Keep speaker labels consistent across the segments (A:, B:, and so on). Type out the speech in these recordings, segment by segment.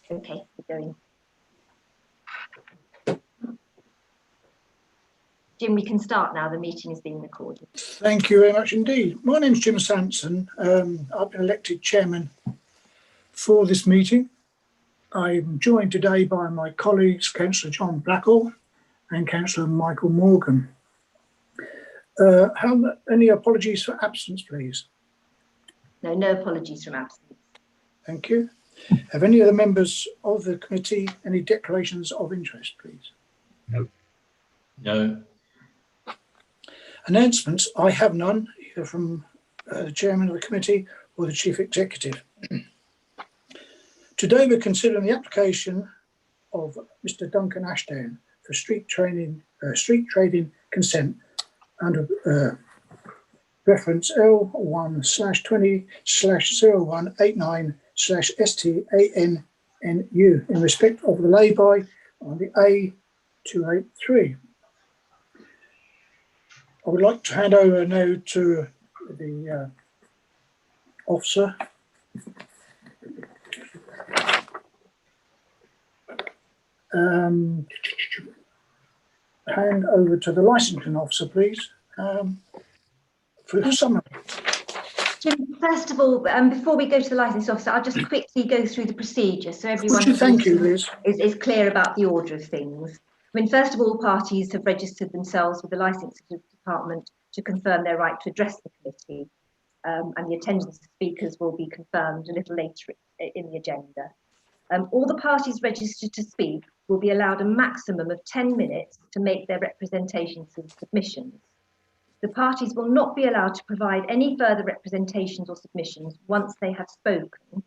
A: Okay, we're going. Jim, we can start now. The meeting is being recorded.
B: Thank you very much indeed. My name's Jim Sampson. I've been elected chairman for this meeting. I'm joined today by my colleagues, Councillor John Blackall and Councillor Michael Morgan. Any apologies for absence, please?
A: No, no apologies from absence.
B: Thank you. Have any of the members of the committee any declarations of interest, please?
C: No. No.
B: Announcements, I have none, either from the chairman of the committee or the chief executive. Today we're considering the application of Mr. Duncan Ashdown for street trading consent under reference L1/20/0189/STANNU in respect of the lay-by on the A283. I would like to hand over now to the officer. Hand over to the licensing officer, please, for a summary.
A: Jim, first of all, before we go to the licensing officer, I'll just quickly go through the procedure so everyone
B: Thank you, Liz.
A: is clear about the order of things. I mean, first of all, parties have registered themselves with the licensing department to confirm their right to address the committee, and the attendance of speakers will be confirmed a little later in the agenda. All the parties registered to speak will be allowed a maximum of 10 minutes to make their representations and submissions. The parties will not be allowed to provide any further representations or submissions once they have spoken,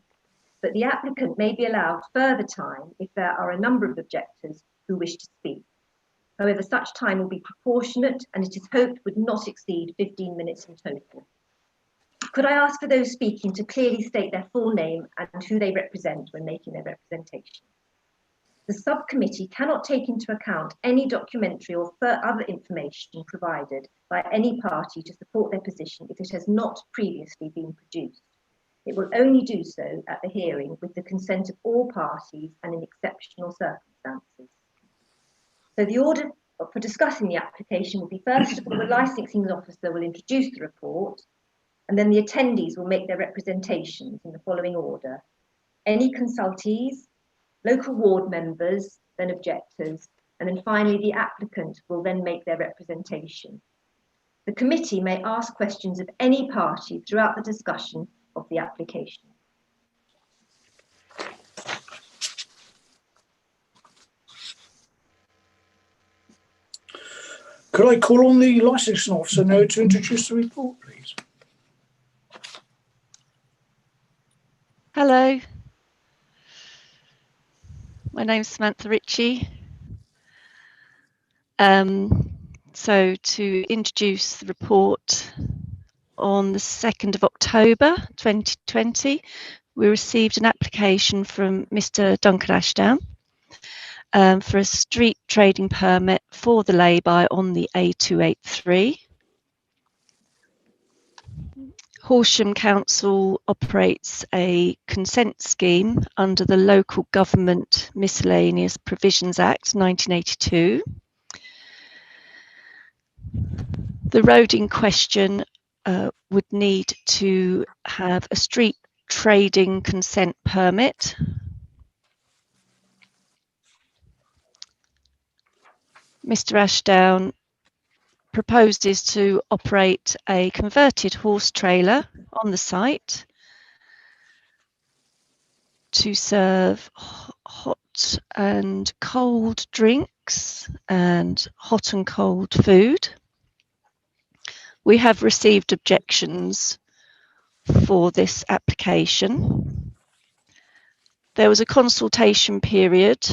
A: but the applicant may be allowed further time if there are a number of objectors who wish to speak. However, such time will be proportionate and it is hoped would not exceed 15 minutes in total. Could I ask for those speaking to clearly state their full name and who they represent when making their representation? The subcommittee cannot take into account any documentary or other information provided by any party to support their position if it has not previously been produced. It will only do so at the hearing with the consent of all parties and in exceptional circumstances. So the order for discussing the application will be, first of all, the licensing officer will introduce the report, and then the attendees will make their representations in the following order. Any consultees, local ward members, then objectors, and then finally the applicant will then make their representation. The committee may ask questions of any party throughout the discussion of the application.
B: Could I call on the licensing officer now to introduce the report, please?
D: Hello, my name's Samantha Ritchie. So to introduce the report, on the 2nd of October 2020, we received an application from Mr. Duncan Ashdown for a street trading permit for the lay-by on the A283. Horsham Council operates a consent scheme under the Local Government Miscellaneous Provisions Act 1982. The road in question would need to have a street trading consent permit. Mr. Ashdown proposes to operate a converted horse trailer on the site to serve hot and cold drinks and hot and cold food. We have received objections for this application. There was a consultation period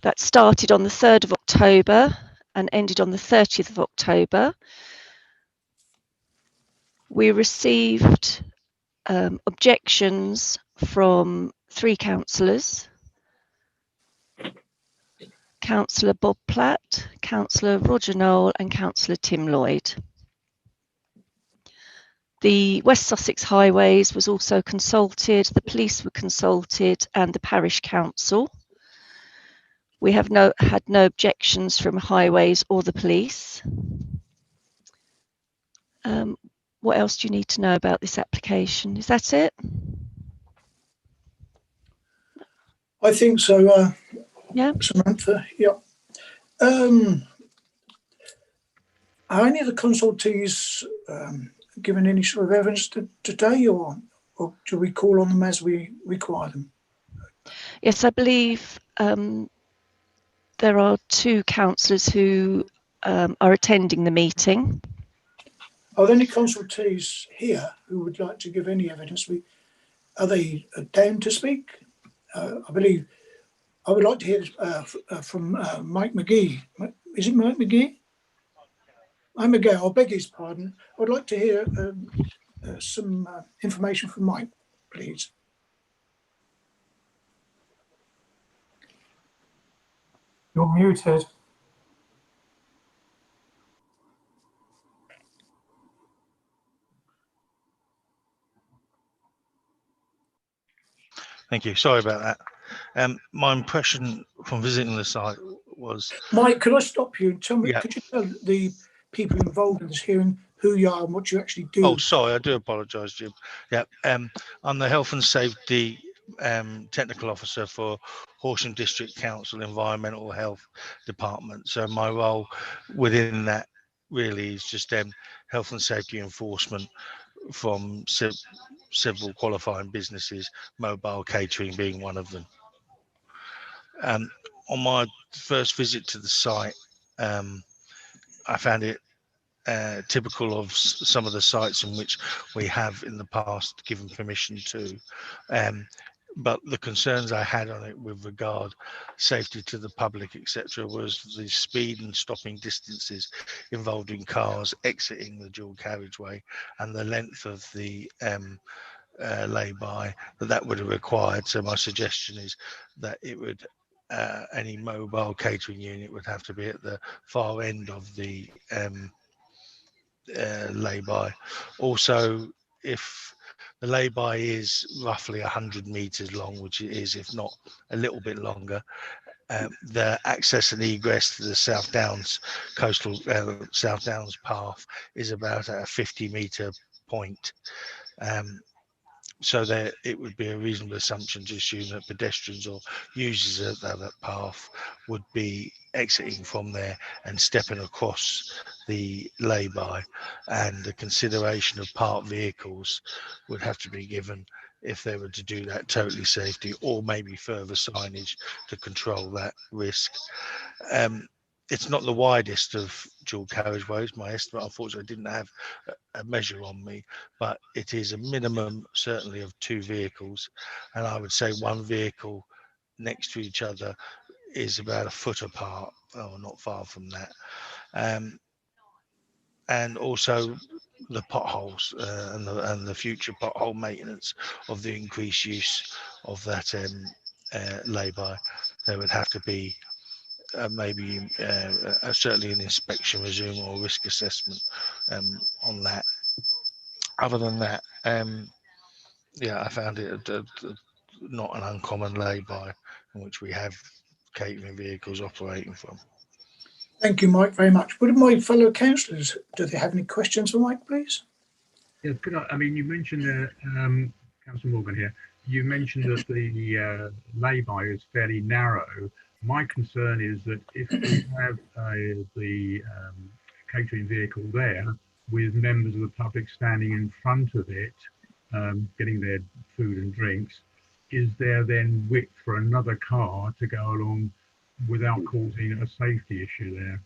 D: that started on the 3rd of October and ended on the 30th of October. We received objections from 3 councillors: Councillor Bob Platt, Councillor Roger Knoll and Councillor Tim Lloyd. The West Sussex Highways was also consulted, the police were consulted, and the parish council. We have had no objections from Highways or the police. What else do you need to know about this application? Is that it?
B: I think so,
D: Yeah.
B: Samantha. Yeah. Are any of the consultees given any sort of evidence today, or do we call on them as we require them?
D: Yes, I believe there are 2 councillors who are attending the meeting.
B: Are there any consultees here who would like to give any evidence? Are they down to speak? I believe I would like to hear from Mike McGee. Is it Mike McGee? I'm McGee. I beg his pardon. I would like to hear some information from Mike, please.
E: You're muted.
F: Thank you. Sorry about that. My impression from visiting the site was...
B: Mike, could I stop you and tell me,
F: Yeah.
B: could you tell the people involved in this hearing who you are and what you actually do?
F: Oh, sorry, I do apologise, Jim. Yeah, I'm the Health and Safety Technical Officer for Horsham District Council Environmental Health Department. So my role within that really is just health and safety enforcement from several qualifying businesses, mobile catering being one of them. On my first visit to the site, I found it typical of some of the sites in which we have in the past given permission to. But the concerns I had on it with regard safety to the public, etc., was the speed and stopping distances involved in cars exiting the dual carriageway and the length of the lay-by that would have required. So my suggestion is that it would any mobile catering unit would have to be at the far end of the lay-by. Also, if the lay-by is roughly 100 meters long, which it is, if not a little bit longer, the access and egress to the South Downs coastal South Downs path is about at a 50-meter point. So that it would be a reasonable assumption to assume that pedestrians or users of that path would be exiting from there and stepping across the lay-by, and the consideration of parked vehicles would have to be given if they were to do that totally safety, or maybe further signage to control that risk. It's not the widest of dual carriageways. My estimate, unfortunately, didn't have a measure on me, but it is a minimum, certainly, of 2 vehicles. And I would say 1 vehicle next to each other is about a foot apart, or not far from that. And also the potholes and the future pothole maintenance of the increased use of that lay-by. There would have to be maybe certainly an inspection resume or risk assessment on that. Other than that, yeah, I found it not an uncommon lay-by in which we have catering vehicles operating from.
B: Thank you, Mike, very much. Would my fellow councillors, do they have any questions for Mike, please?
G: Yeah, I mean, you mentioned, Councillor Morgan here, you mentioned that the lay-by is fairly narrow. My concern is that if we have the catering vehicle there with members of the public standing in front of it, getting their food and drinks, is there then width for another car to go along without causing a safety issue there?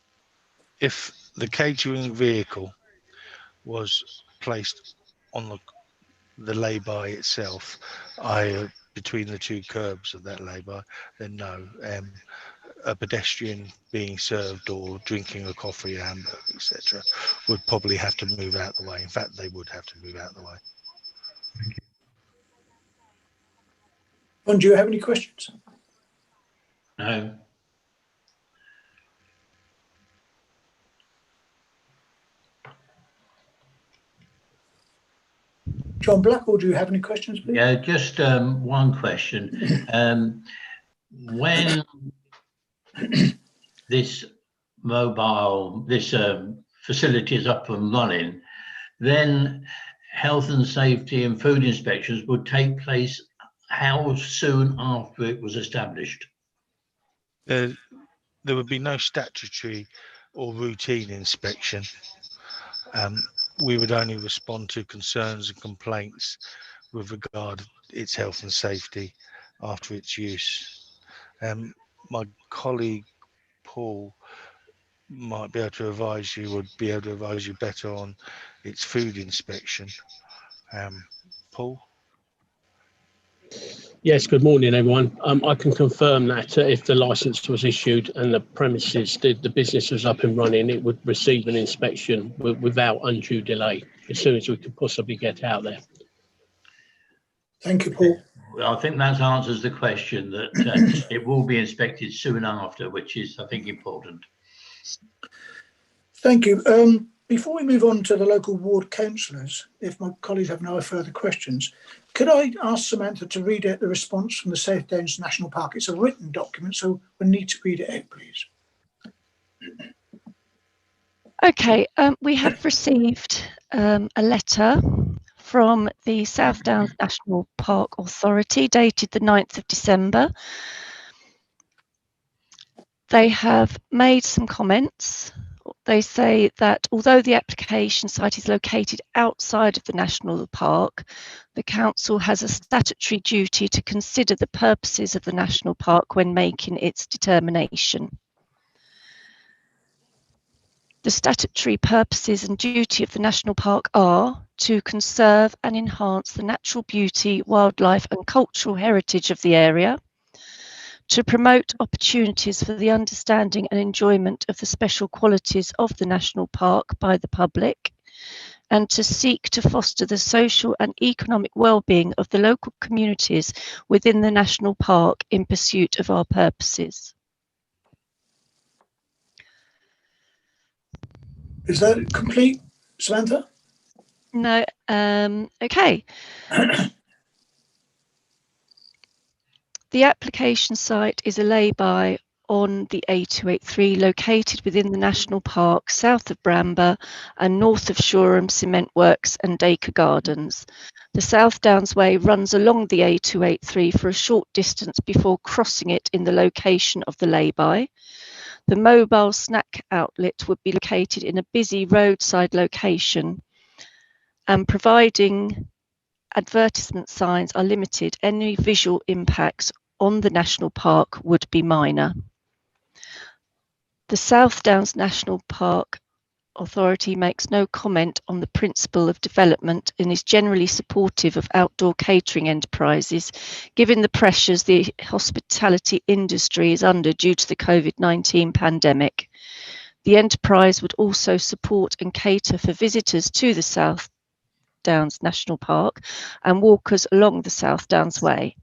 F: If the catering vehicle was placed on the lay-by itself, between the 2 curbs of that lay-by, then no. A pedestrian being served or drinking a coffee, hamburger, etc., would probably have to move out the way. In fact, they would have to move out the way.
G: Thank you.
B: Ron, do you have any questions?
C: No.
B: John Blackall, do you have any questions, please?
C: Yeah, just one question. When this facility is up and running, then health and safety and food inspections would take place how soon after it was established?
F: There would be no statutory or routine inspection. We would only respond to concerns and complaints with regard to its health and safety after its use. My colleague Paul might be able to advise you, would be able to advise you better on its food inspection. Paul?
H: Yes, good morning, everyone. I can confirm that if the licence was issued and the premises, the business was up and running, it would receive an inspection without undue delay as soon as we could possibly get out there.
B: Thank you, Paul.
C: Well, I think that answers the question, that it will be inspected soon after, which is, I think, important.
B: Thank you. Before we move on to the local ward councillors, if my colleagues have no further questions, could I ask Samantha to read out the response from the South Downs National Park? It's a written document, so we need to read it out, please.
D: Okay, we have received a letter from the South Downs National Park Authority dated the 9th of December. They have made some comments. They say that although the application site is located outside of the national park, the council has a statutory duty to consider the purposes of the national park when making its determination. The statutory purposes and duty of the national park are to conserve and enhance the natural beauty, wildlife and cultural heritage of the area, to promote opportunities for the understanding and enjoyment of the special qualities of the national park by the public, and to seek to foster the social and economic well-being of the local communities within the national park in pursuit of our purposes.
B: Is that complete, Samantha?
D: No, okay. The application site is a lay-by on the A283 located within the National Park south of Bramber and north of Shoreham Cement Works and Dacre Gardens. The South Downs Way runs along the A283 for a short distance before crossing it in the location of the lay-by. The mobile snack outlet would be located in a busy roadside location, and providing advertisement signs are limited, any visual impacts on the national park would be minor. The South Downs National Park Authority makes no comment on the principle of development and is generally supportive of outdoor catering enterprises, given the pressures the hospitality industry is under due to the COVID-19 pandemic. The enterprise would also support and cater for visitors to the South Downs National Park and walkers along the South Downs Way.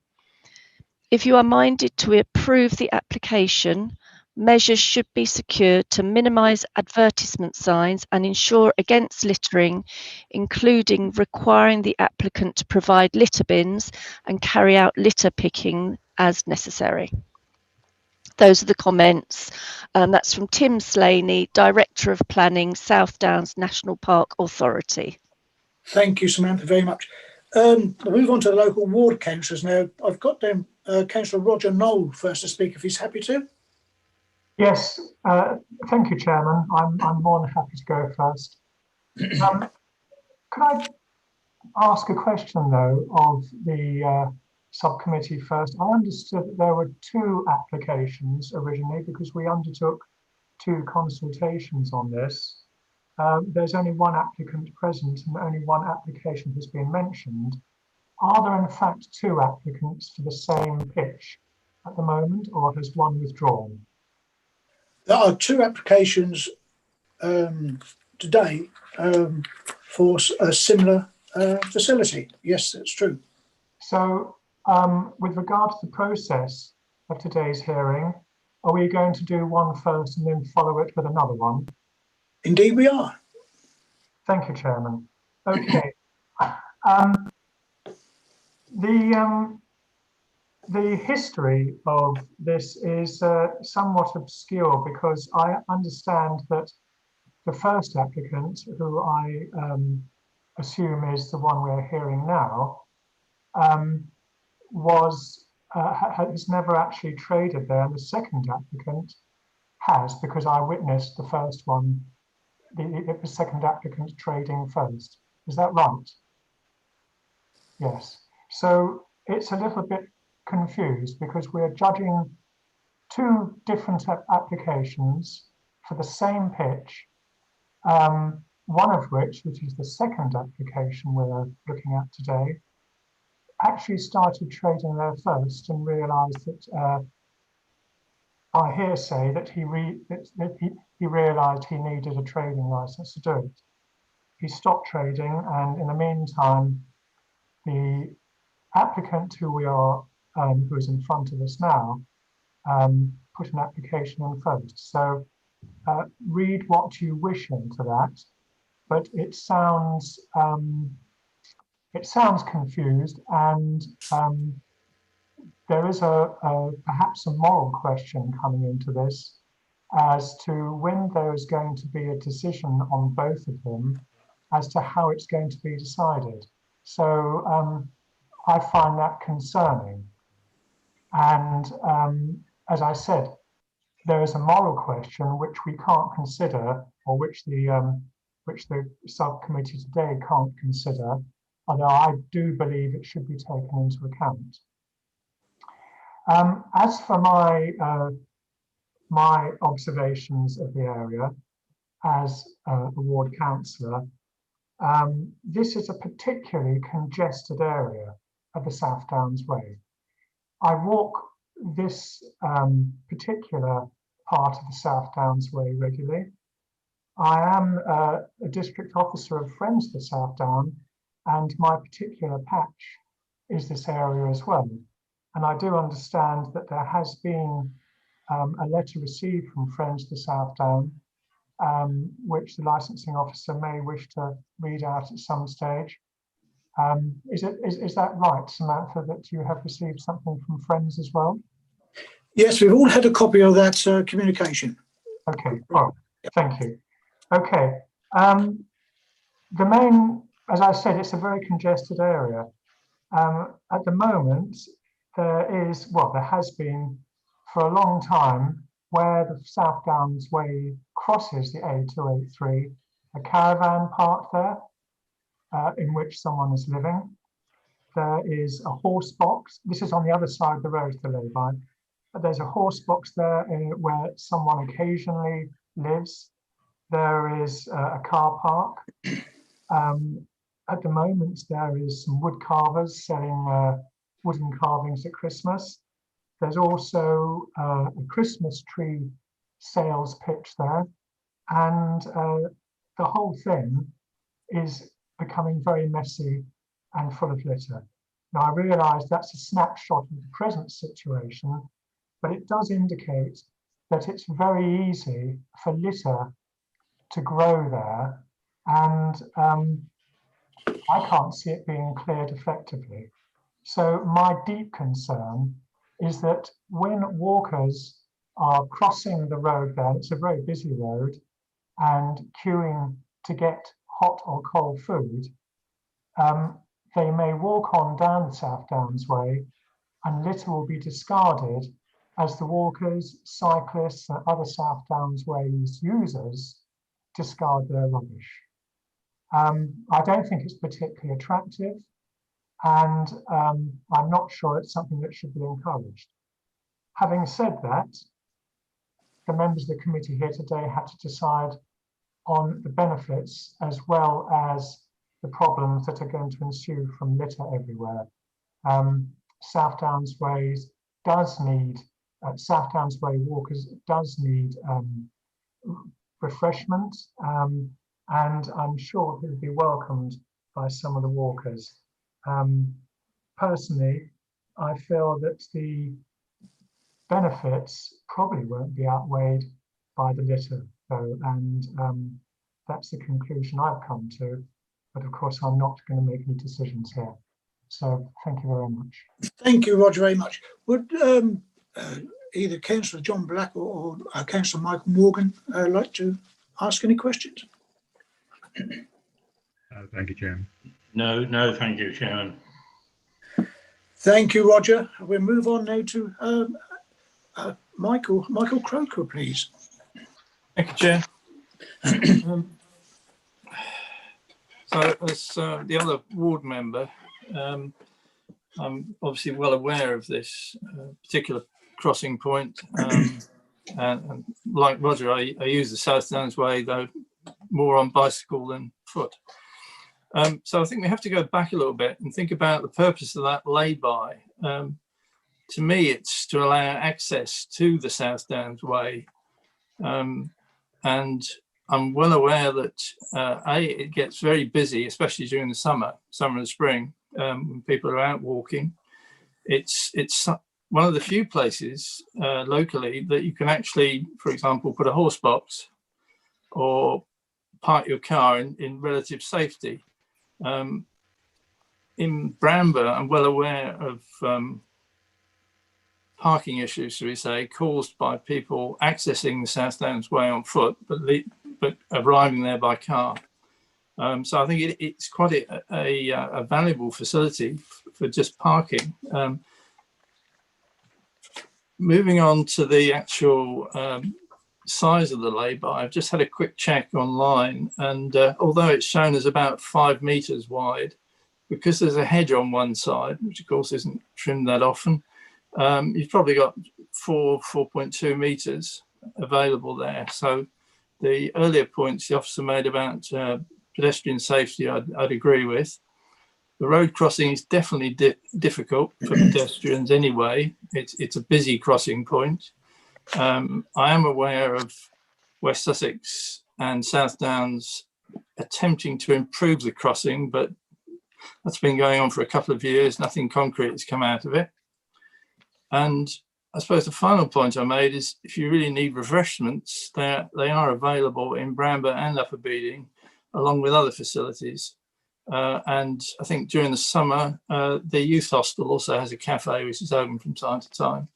D: If you are minded to approve the application, measures should be secured to minimise advertisement signs and ensure against littering, including requiring the applicant to provide litter bins and carry out litter picking as necessary. Those are the comments. That's from Tim Slaney, Director of Planning, South Downs National Park Authority.
B: Thank you, Samantha, very much. We'll move on to the local ward councillors now. I've got them, Councillor Roger Knoll first to speak, if he's happy to.
E: Yes, thank you, Chairman. I'm more than happy to go first. Could I ask a question, though, of the subcommittee first? I understood that there were 2 applications originally because we undertook 2 consultations on this. There's only 1 applicant present and only 1 application has been mentioned. Are there in fact 2 applicants for the same pitch at the moment, or has 1 withdrawn?
B: There are 2 applications today for a similar facility. Yes, that's true.
E: So with regard to the process of today's hearing, are we going to do 1 first and then follow it with another one?
B: Indeed we are.
E: Thank you, Chairman. Okay. The history of this is somewhat obscure, because I understand that the first applicant, who I assume is the one we're hearing now, has never actually traded there, and the second applicant has, because I witnessed the first one, the second applicant trading first. Is that right? Yes. So it's a little bit confused, because we're judging two different applications for the same pitch, one of which is the second application we're looking at today, actually started trading there first and realised that by hearsay that he realised he needed a trading licence to do it. He stopped trading, and in the meantime, the applicant who is in front of us now put an application in first. So read what you wish into that, but it sounds confused, and there is perhaps a moral question coming into this as to when there is going to be a decision on both of them as to how it's going to be decided. So I find that concerning. And as I said, there is a moral question which we can't consider, or which the subcommittee today can't consider, although I do believe it should be taken into account. As for my observations of the area as a ward councillor, this is a particularly congested area of the South Downs Way. I walk this particular part of the South Downs Way regularly. I am a district officer of Friends of the South Down, and my particular patch is this area as well. And I do understand that there has been a letter received from Friends of the South Down, which the licensing officer may wish to read out at some stage. Is that right, Samantha, that you have received something from Friends as well?
B: Yes, we've all had a copy of that communication.
E: Okay, all right, thank you. Okay, the main, as I said, it's a very congested area. At the moment, there has been for a long time, where the South Downs Way crosses the A283, a caravan park there, in which someone is living. There is a horse box. This is on the other side of the road to the lay-by. There's a horse box there where someone occasionally lives. There is a car park. At the moment, there is some wood carvers selling wooden carvings at Christmas. There's also a Christmas tree sales pitch there. And the whole thing is becoming very messy and full of litter. Now, I realise that's a snapshot of the present situation, but it does indicate that it's very easy for litter to grow there, and I can't see it being cleared effectively. So my deep concern is that when walkers are crossing the road there, it's a very busy road, and queuing to get hot or cold food, they may walk on down the South Downs Way, and litter will be discarded as the walkers, cyclists, and other South Downs Ways users discard their rubbish. I don't think it's particularly attractive, and I'm not sure it's something that should be encouraged. Having said that, the members of the committee here today had to decide on the benefits as well as the problems that are going to ensue from litter everywhere. South Downs Way walkers does need refreshment, and I'm sure it will be welcomed by some of the walkers. Personally, I feel that the benefits probably won't be outweighed by the litter, though, and that's the conclusion I've come to. but of course I'm not going to make any decisions here. So thank you very much.
B: Thank you, Roger, very much. Would either Councillor John Black or Councillor Michael Morgan like to ask any questions?
G: Thank you, Chairman.
C: No, thank you, Chairman.
B: Thank you, Roger. We'll move on now to Michael Croker, please.
I: Thank you, Chair. So, as the other ward member, I'm obviously well aware of this particular crossing point. And like Roger, I use the South Downs Way, though more on bicycle than foot. So I think we have to go back a little bit and think about the purpose of that lay-by. To me, it's to allow access to the South Downs Way. And I'm well aware that it gets very busy, especially during the summer and spring, when people are out walking. It's one of the few places locally that you can actually, for example, put a horse box or park your car in relative safety. In Bramber, I'm well aware of parking issues, shall we say, caused by people accessing the South Downs Way on foot, but arriving there by car. So I think it's quite a valuable facility for just parking. Moving on to the actual size of the lay-by, I've just had a quick check online, and although it's shown as about 5 metres wide, because there's a hedge on one side, which of course isn't trimmed that often, you've probably got 4.2 metres available there. So the earlier points the officer made about pedestrian safety, I'd agree with. The road crossing is definitely difficult for pedestrians anyway. It's a busy crossing point. I am aware of West Sussex and South Downs attempting to improve the crossing, but that's been going on for a couple of years. Nothing concrete has come out of it. And I suppose the final point I made is if you really need refreshments, they are available in Bramber and Upper Beeding, along with other facilities. And I think during the summer, the youth hostel also has a cafe which is open from time to time.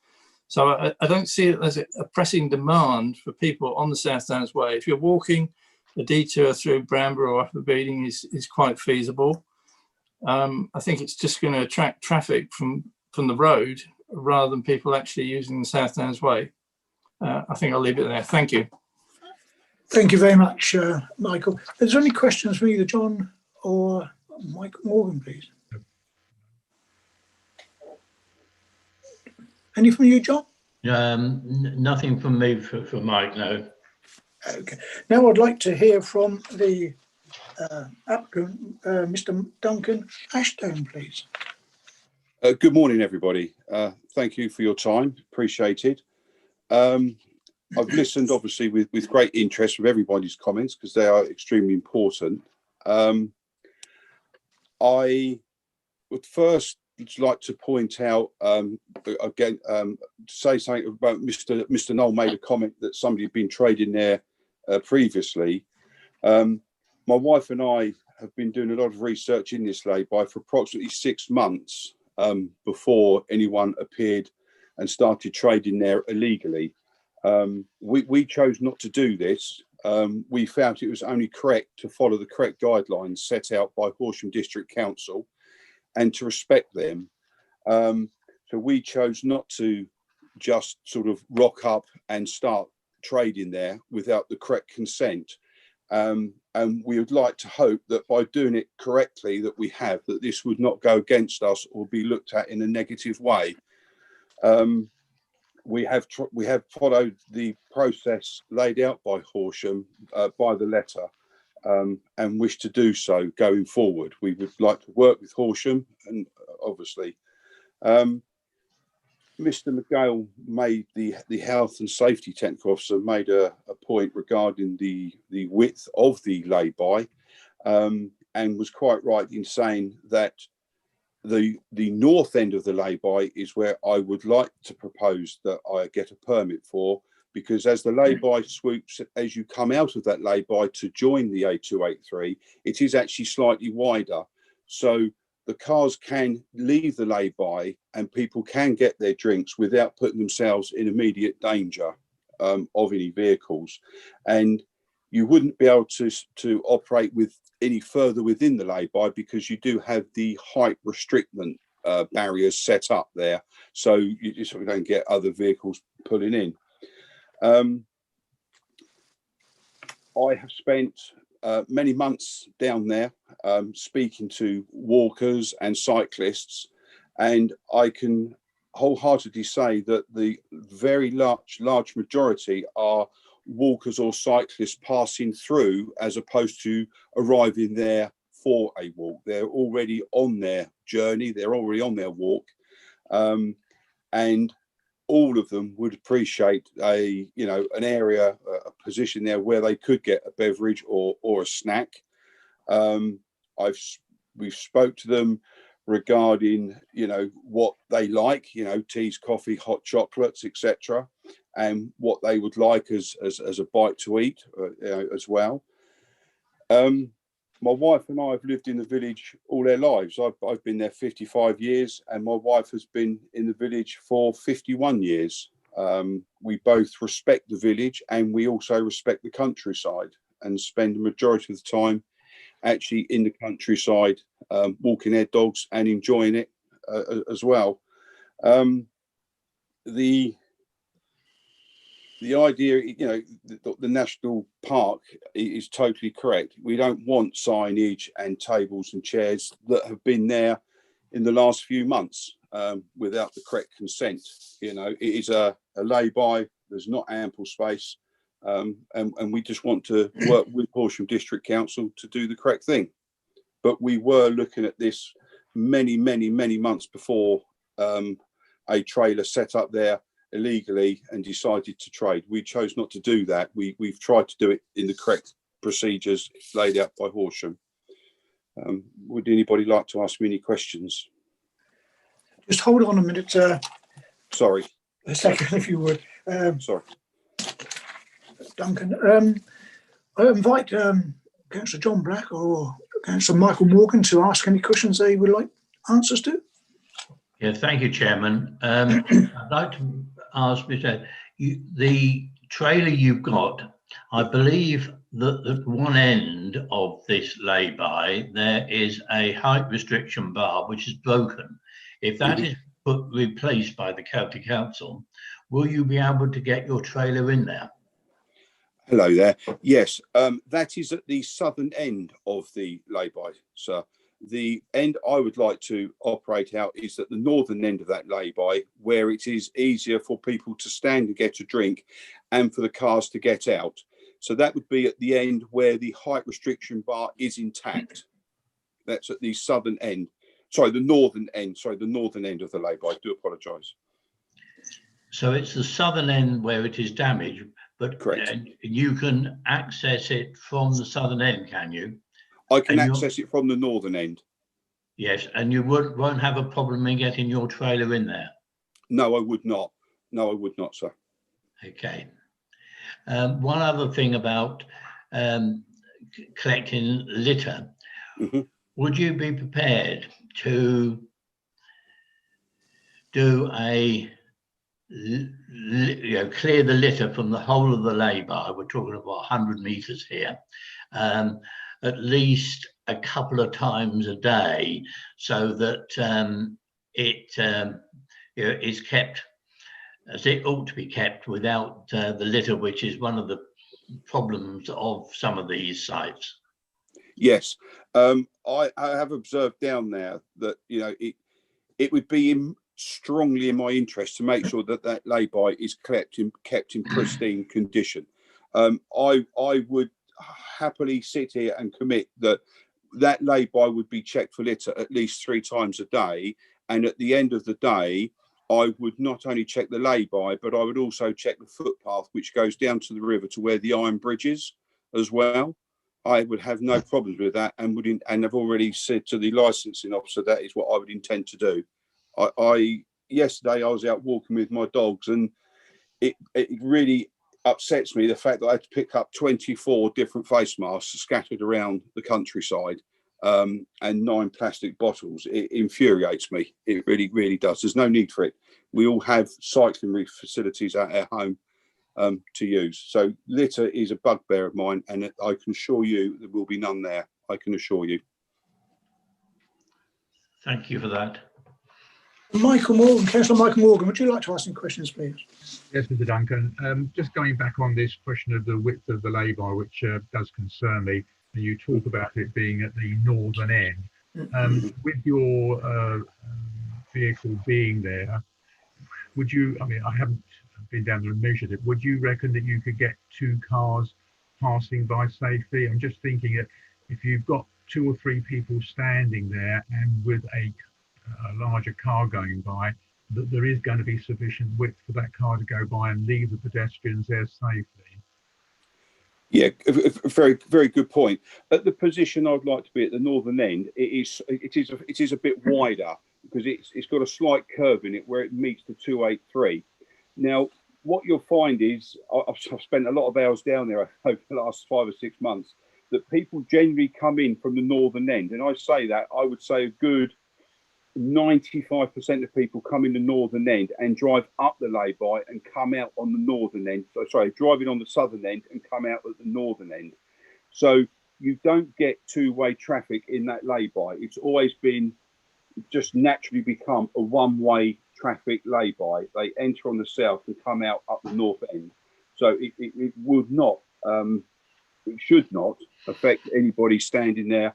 I: So I don't see it as a pressing demand for people on the South Downs Way. If you're walking, the detour through Bramber or Upper Beeding is quite feasible. I think it's just going to attract traffic from the road rather than people actually using the South Downs Way. I think I'll leave it there. Thank you.
B: Thank you very much, Michael. Is there any questions from either John or Michael Morgan, please? Any from you, John?
C: Nothing from me for Mike, no.
B: Okay. Now I'd like to hear from the applicant, Mr. Duncan Ashdown, please.
J: Good morning, everybody. Thank you for your time. Appreciated. I've listened, obviously, with great interest with everybody's comments because they are extremely important. I would first like to point out, again, say something about Mr. Knoll made a comment that somebody had been trading there previously. My wife and I have been doing a lot of research in this lay-by for approximately 6 months before anyone appeared and started trading there illegally. We chose not to do this. We found it was only correct to follow the correct guidelines set out by Horsham District Council and to respect them. So we chose not to just sort of rock up and start trading there without the correct consent. And we would like to hope that by doing it correctly that this would not go against us or be looked at in a negative way. We have followed the process laid out by Horsham by the letter and wish to do so going forward. We would like to work with Horsham, and obviously Mr. McGale made the health and safety technical officer made a point regarding the width of the lay-by and was quite right in saying that the north end of the lay-by is where I would like to propose that I get a permit for, because as the lay-by swoops, as you come out of that lay-by to join the A283, it is actually slightly wider. So the cars can leave the lay-by and people can get their drinks without putting themselves in immediate danger of any vehicles. And you wouldn't be able to operate with any further within the lay-by because you do have the height restriction barriers set up there, so you sort of don't get other vehicles pulling in. I have spent many months down there speaking to walkers and cyclists, and I can wholeheartedly say that the very large majority are walkers or cyclists passing through as opposed to arriving there for a walk. They're already on their journey, they're already on their walk, and all of them would appreciate an area, a position there where they could get a beverage or a snack. We've spoke to them regarding what they like, teas, coffee, hot chocolates, etc., and what they would like as a bite to eat as well. My wife and I have lived in the village all their lives. I've been there 55 years and my wife has been in the village for 51 years. We both respect the village and we also respect the countryside and spend the majority of the time actually in the countryside, walking their dogs and enjoying it as well. The idea, the national park is totally correct. We don't want signage and tables and chairs that have been there in the last few months without the correct consent. It is a lay-by. There's not ample space, and we just want to work with Horsham District Council to do the correct thing. But we were looking at this many months before a trailer set up there illegally and decided to trade. We chose not to do that. We've tried to do it in the correct procedures laid out by Horsham. Would anybody like to ask me any questions?
B: Just hold on a minute.
J: Sorry.
B: A second, if you would.
J: Sorry.
B: Duncan, I invite Councillor John Black or Councillor Michael Morgan to ask any questions they would like answers to.
C: Yeah, thank you, Chairman. I'd like to ask Mr. The trailer you've got, I believe that at one end of this lay-by there is a height restriction bar which is broken. If that is replaced by the County Council, will you be able to get your trailer in there?
J: Hello there. Yes, that is at the southern end of the lay-by, sir. The end I would like to operate out is at the northern end of that lay-by, where it is easier for people to stand and get a drink and for the cars to get out. So that would be at the end where the height restriction bar is intact. That's at the southern end. Sorry, the northern end. Sorry, the northern end of the lay-by. I do apologise.
C: So it's the southern end where it is damaged, but
J: correct.
C: You can access it from the southern end, can you?
J: I can access it from the northern end.
C: Yes, and you won't have a problem in getting your trailer in there?
J: No, I would not. No, I would not, sir.
C: Okay. One other thing about collecting litter. Would you be prepared to do clear the litter from the whole of the lay-by? We're talking about 100 metres here. At least a couple of times a day, so that it is kept as it ought to be kept, without the litter, which is one of the problems of some of these sites.
J: Yes, I have observed down there that it would be strongly in my interest to make sure that that lay-by is kept in pristine condition. I would happily sit here and commit that lay-by would be checked for litter at least 3 times a day, and at the end of the day I would not only check the lay-by, but I would also check the footpath which goes down to the river to where the iron bridge is as well. I would have no problems with that, and have already said to the licensing officer that is what I would intend to do. Yesterday I was out walking with my dogs, and it really upsets me the fact that I had to pick up 24 different face masks scattered around the countryside, and 9 plastic bottles. It infuriates me. It really, really does. There's no need for it. We all have cycling facilities at our home to use. So litter is a bugbear of mine, and I can assure you there will be none there. I can assure you.
C: Thank you for that.
B: Michael Morgan, Councillor Michael Morgan, would you like to ask some questions, please?
G: Yes, Mr. Duncan. Just going back on this question of the width of the lay-by, which does concern me, and you talk about it being at the northern end. With your vehicle being there, would you, I mean, I haven't been down there and measured it, would you reckon that you could get 2 cars passing by safely? I'm just thinking that if you've got 2 or 3 people standing there and with a larger car going by, that there is going to be sufficient width for that car to go by and leave the pedestrians there safely.
J: Yeah, a very, very good point. At the position I'd like to be at the northern end, it is a bit wider because it's got a slight curve in it where it meets the 283. Now, what you'll find is I've spent a lot of hours down there over the last 5 or 6 months. That people generally come in from the northern end, and I say that I would say a good 95% of people come in the northern end and drive up the lay-by and come out on the northern end. So sorry, driving on the southern end and come out at the northern end. So you don't get two-way traffic in that lay-by. It's always been just naturally become a one-way traffic lay-by. They enter on the south and come out up the north end. So it would not, it should not affect anybody standing there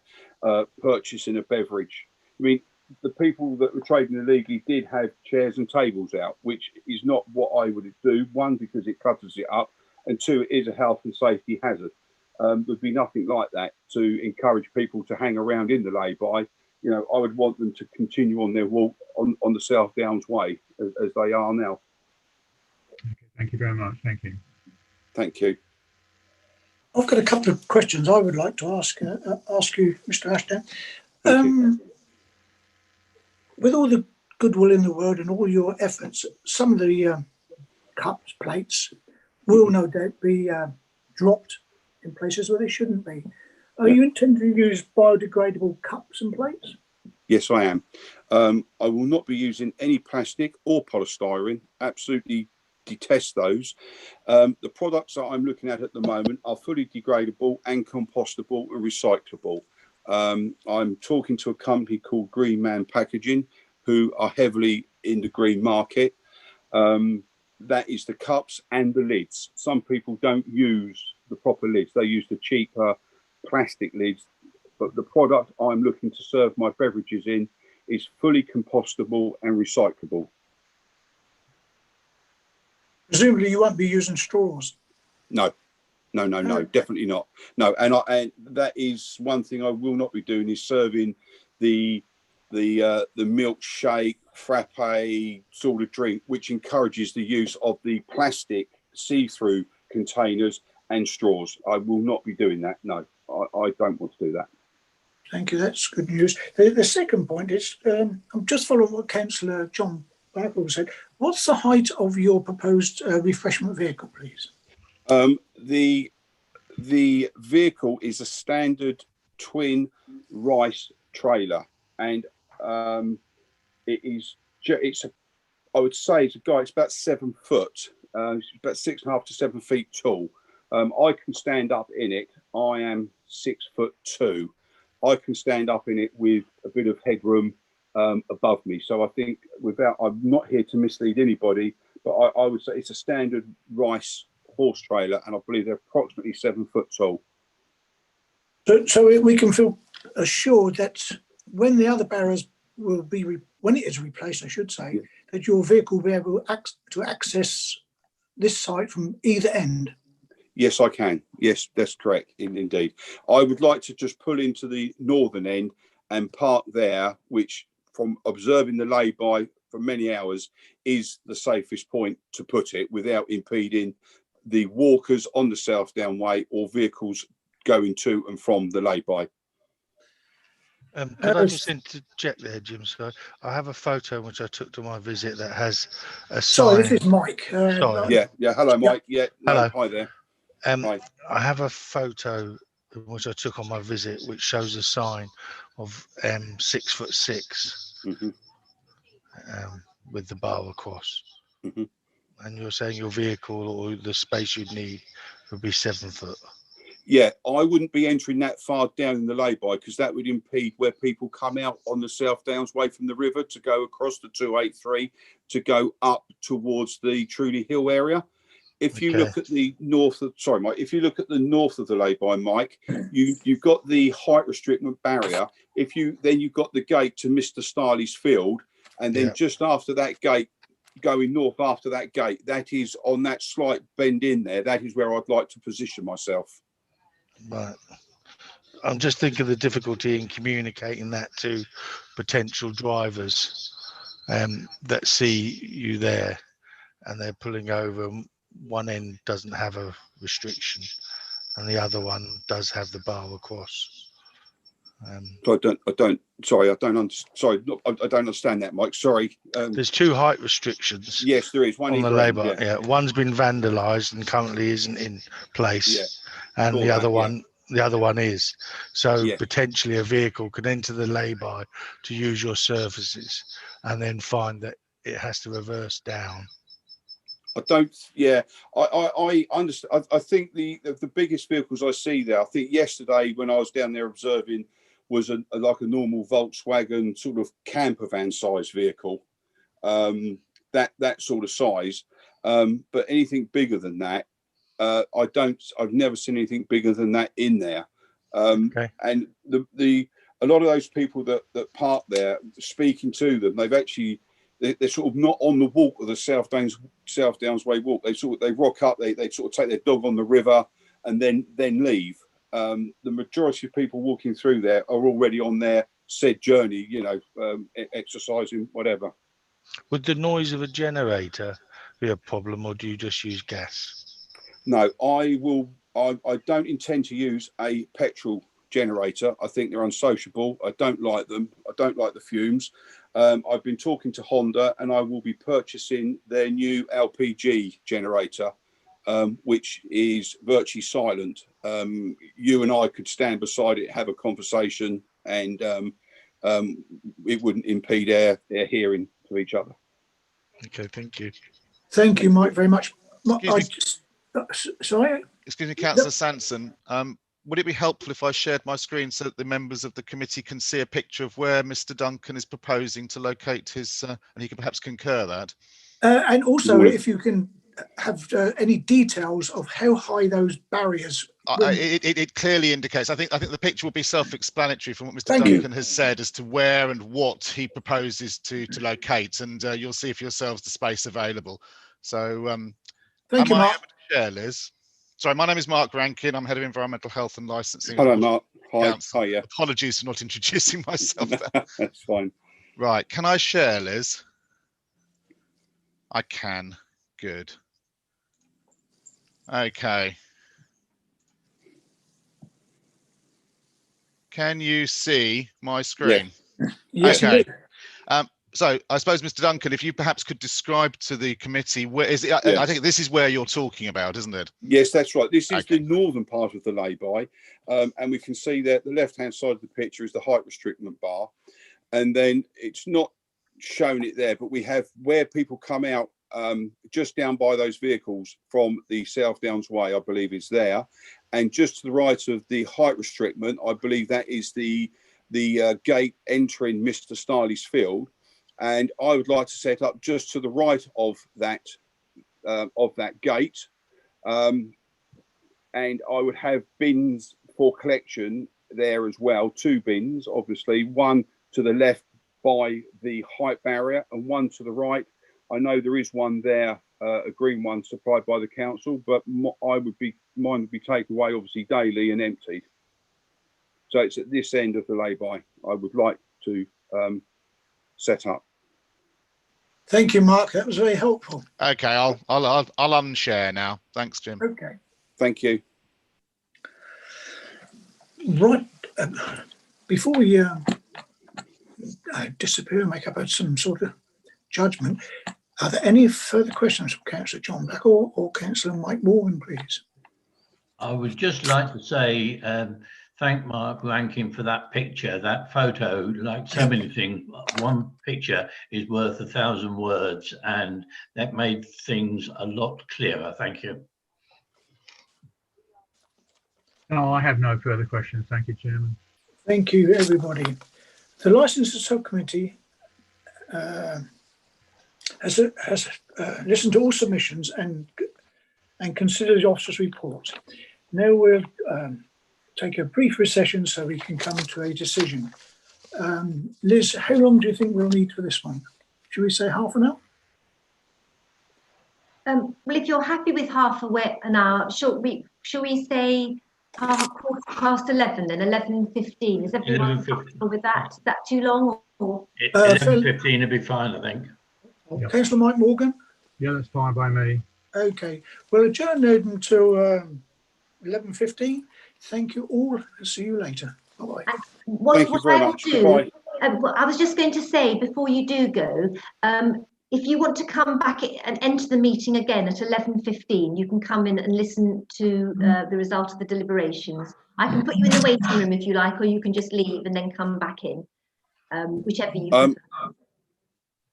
J: purchasing a beverage. I mean, the people that were trading illegally did have chairs and tables out, which is not what I would do. 1, because it clutters it up, and 2, it is a health and safety hazard. There'd be nothing like that to encourage people to hang around in the lay-by. You know, I would want them to continue on their walk on the South Downs Way as they are now.
G: Okay, thank you very much. Thank you.
J: Thank you.
B: I've got a couple of questions I would like to ask you, Mr. Ashdown. With all the goodwill in the world and all your efforts, some of the cups, plates will no doubt be dropped in places where they shouldn't be. Are you intending to use biodegradable cups and plates?
J: Yes, I am. I will not be using any plastic or polystyrene. Absolutely detest those. The products that I'm looking at the moment are fully degradable and compostable and recyclable. I'm talking to a company called Green Man Packaging, who are heavily in the green market. That is the cups and the lids. Some people don't use the proper lids. They use the cheaper plastic lids. But the product I'm looking to serve my beverages in is fully compostable and recyclable.
B: Presumably you won't be using straws.
J: No, definitely not. No, and that is one thing I will not be doing, is serving the milkshake, frappe sort of drink, which encourages the use of the plastic see-through containers and straws. I will not be doing that. No, I don't want to do that.
B: Thank you. That's good news. The second point is, I'm just following what Councillor John Blackwell said. What's the height of your proposed refreshment vehicle, please?
J: The vehicle is a standard twin rice trailer, and it's I would say it's about 7 foot. It's about 6.5 to 7 feet tall. I can stand up in it. I am 6'2". I can stand up in it with a bit of headroom above me. So I think, I'm not here to mislead anybody, but I would say it's a standard rice horse trailer, and I believe they're approximately 7 foot tall.
B: So we can feel assured that when the other barriers will be, when it is replaced, I should say, that your vehicle will be able to access this site from either end.
J: Yes, I can. Yes, that's correct. Indeed. I would like to just pull into the northern end and park there, which, from observing the lay-by for many hours, is the safest point to put it without impeding the walkers on the South Down Way or vehicles going to and from the lay-by.
F: Could I just interject there, Jim? So I have a photo which I took to my visit that has a
B: Sorry,
F: sign.
B: this is Mike.
F: Sorry.
J: Yeah. Hello, Mike. Yeah. No,
F: Hello.
J: hi there. Hi.
F: I have a photo which I took on my visit, which shows a sign of 6'6" with the bar across. And you're saying your vehicle or the space you'd need would be 7 foot.
J: Yeah, I wouldn't be entering that far down in the lay-by because that would impede where people come out on the South Downs way from the river to go across the 283 to go up towards the Truly Hill area. If you look at the north of, sorry, Mike, if you look at the north of the lay-by, Mike, you've got the height restriction barrier. Then you've got the gate to Mr. Stiley's field, and then just after that gate, going north after that gate, that is on that slight bend in there. That is where I'd like to position myself.
F: Right. I'm just thinking of the difficulty in communicating that to potential drivers that see you there and they're pulling over. One end doesn't have a restriction and the other one does have the bar across.
J: I don't understand that, Mike. Sorry.
F: There's 2 height restrictions.
J: Yes, there is. One
F: on the lay-by. Yeah, one's been vandalised and currently isn't in place, and the other one is. So potentially a vehicle could enter the lay-by to use your services, and then find that it has to reverse down.
J: I understand. I think the biggest vehicles I see there, I think yesterday when I was down there observing, was like a normal Volkswagen sort of camper van size vehicle, that sort of size. But anything bigger than that, I've never seen anything bigger than that in there. And a lot of those people that park there, speaking to them, they're sort of not on the walk of the South Downs Way walk. They rock up, they sort of take their dog on the river and then leave. The majority of people walking through there are already on their said journey, exercising, whatever.
F: Would the noise of a generator be a problem, or do you just use gas?
J: No, I don't intend to use a petrol generator. I think they're unsociable. I don't like them. I don't like the fumes. I've been talking to Honda and I will be purchasing their new LPG generator, which is virtually silent. You and I could stand beside it, have a conversation, and it wouldn't impede their hearing to each other.
F: Okay, thank you.
B: Thank you, Mike, very much.
K: Sorry? Excuse me, Councillor Sanson. Would it be helpful if I shared my screen so that the members of the committee can see a picture of where Mr. Duncan is proposing to locate his, and he can perhaps concur that?
B: And also, if you can have any details of how high those barriers.
K: It clearly indicates. I think the picture will be self-explanatory from what Mr. Duncan has said as to where and what he proposes to locate, and you'll see for yourselves the space available. So,
B: thank you, Mark.
K: Able to share, Liz? Sorry, my name is Mark Rankin. I'm Head of Environmental Health and Licensing.
J: Hello, Mark. Hi.
K: Yeah. Apologies for not introducing myself there.
J: That's fine.
K: Right. Can I share, Liz? I can. Good. Okay. Can you see my screen?
B: Yes,
K: okay. So I suppose, Mr. Duncan, if you perhaps could describe to the committee where is it? Yes. I think this is where you're talking about, isn't it?
J: Yes, that's right. This is the northern part of the lay-by, and we can see that the left-hand side of the picture is the height restriction bar, and then it's not shown it there, but we have where people come out just down by those vehicles from the South Downs Way, I believe is there, and just to the right of the height restriction, I believe that is the gate entering Mr. Stiley's field. And I would like to set up just to the right of that gate, and I would have bins for collection there as well. 2 bins, obviously, one to the left by the height barrier and one to the right. I know there is one there, a green one supplied by the council, but mine would be taken away obviously daily and emptied. So it's at this end of the lay-by I would like to set up.
B: Thank you, Mark. That was very helpful.
K: Okay, I'll unshare now. Thanks, Jim.
B: Okay.
J: Thank you.
B: Right. Before we disappear and make up some sort of judgment. Are there any further questions from Councillor John Blackall or Councillor Mike Morgan, please?
C: I would just like to say thank Mark Rankin for that picture, that photo. Like so many things, one picture is worth 1,000 words, and that made things a lot clearer. Thank you.
G: No, I have no further questions. Thank you, Chairman.
B: Thank you, everybody. The Licensing Subcommittee has listened to all submissions and considered the officer's report. Now we'll take a brief recession so we can come to a decision. Liz, how long do you think we'll need for this one? Should we say half an hour?
A: Well, if you're happy with half an hour, shall we say 11:15 then, 11:15? Is everyone comfortable with that? Is that too long? Or?
C: 11:15 would be fine, I think.
G: Yep.
B: Councillor Mike Morgan?
G: Yeah, that's fine by me.
B: Okay, we'll adjourn until 11:15. Thank you all. See you later. Bye-bye.
J: Thank you very much. Goodbye.
A: I was just going to say, before you do go, if you want to come back and enter the meeting again at 11:15, you can come in and listen to the result of the deliberations. I can put you in the waiting room if you like, or you can just leave and then come back in, whichever you prefer.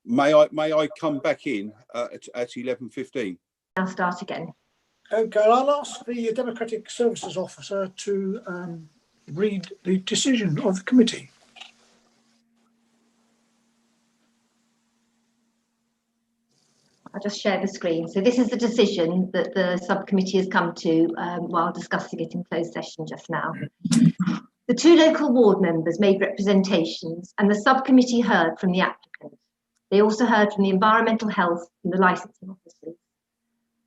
J: May I come back in at 11:15?
A: I'll start again.
B: Okay, I'll ask the Democratic Services Officer to read the decision of the committee.
A: I'll just share the screen. So this is the decision that the subcommittee has come to while discussing it in closed session just now. The two local ward members made representations and the subcommittee heard from the applicant. They also heard from the environmental health and the licensing officers.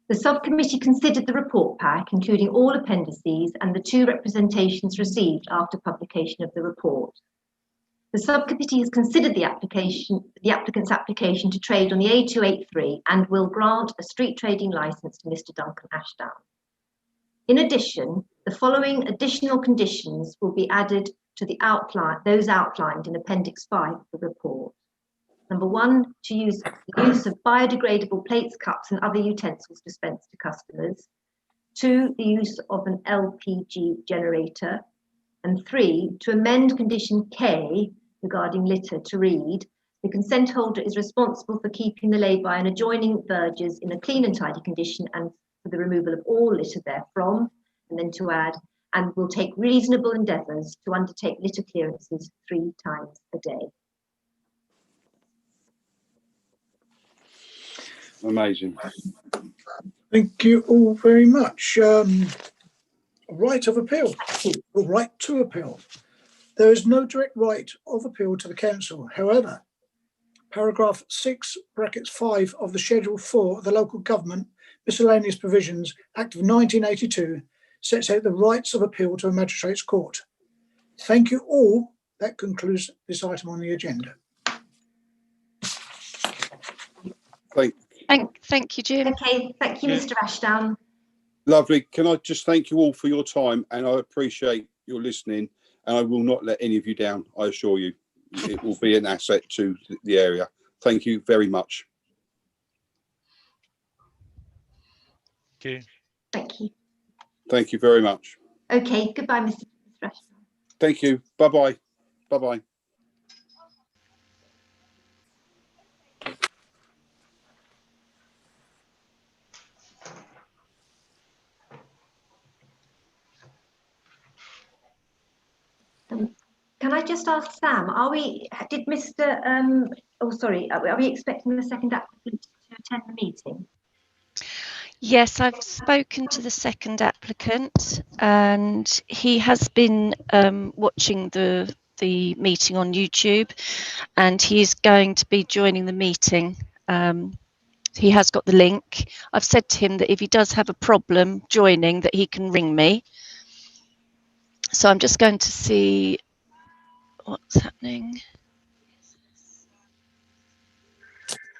A: The subcommittee considered the report pack, including all appendices and the two representations received after publication of the report. The subcommittee has considered the applicant's application to trade on the A283 and will grant a street trading licence to Mr. Duncan Ashdown. In addition, the following additional conditions will be added to those outlined in Appendix 5 of the report. Number 1, the use of biodegradable plates, cups and other utensils dispensed to customers. 2, the use of an LPG generator. And 3, to amend condition K regarding litter to read, the consent holder is responsible for keeping the lay-by and adjoining verges in a clean and tidy condition and for the removal of all litter therefrom, and then to add, and will take reasonable endeavours to undertake litter clearances 3 times a day.
J: Amazing.
B: Thank you all very much. Right of appeal, or right to appeal. There is no direct right of appeal to the council. However, paragraph 6, brackets 5 of the Schedule 4 of the Local Government Miscellaneous Provisions Act of 1982 sets out the rights of appeal to a magistrate's court. Thank you all. That concludes this item on the agenda.
D: Thank you, Jim.
A: Okay, thank you, Mr. Ashdown.
J: Lovely. Can I just thank you all for your time, and I appreciate your listening, and I will not let any of you down, I assure you. It will be an asset to the area. Thank you very much.
F: Thank you.
A: Thank you.
J: Thank you very much.
A: Okay, goodbye, Mr. Ashdown.
J: Thank you. Bye-bye. Bye-bye.
A: Can I just ask Sam, are we expecting the second applicant to attend the meeting?
D: Yes, I've spoken to the second applicant and he has been watching the meeting on YouTube and he's going to be joining the meeting. He has got the link. I've said to him that if he does have a problem joining, that he can ring me. So I'm just going to see what's happening.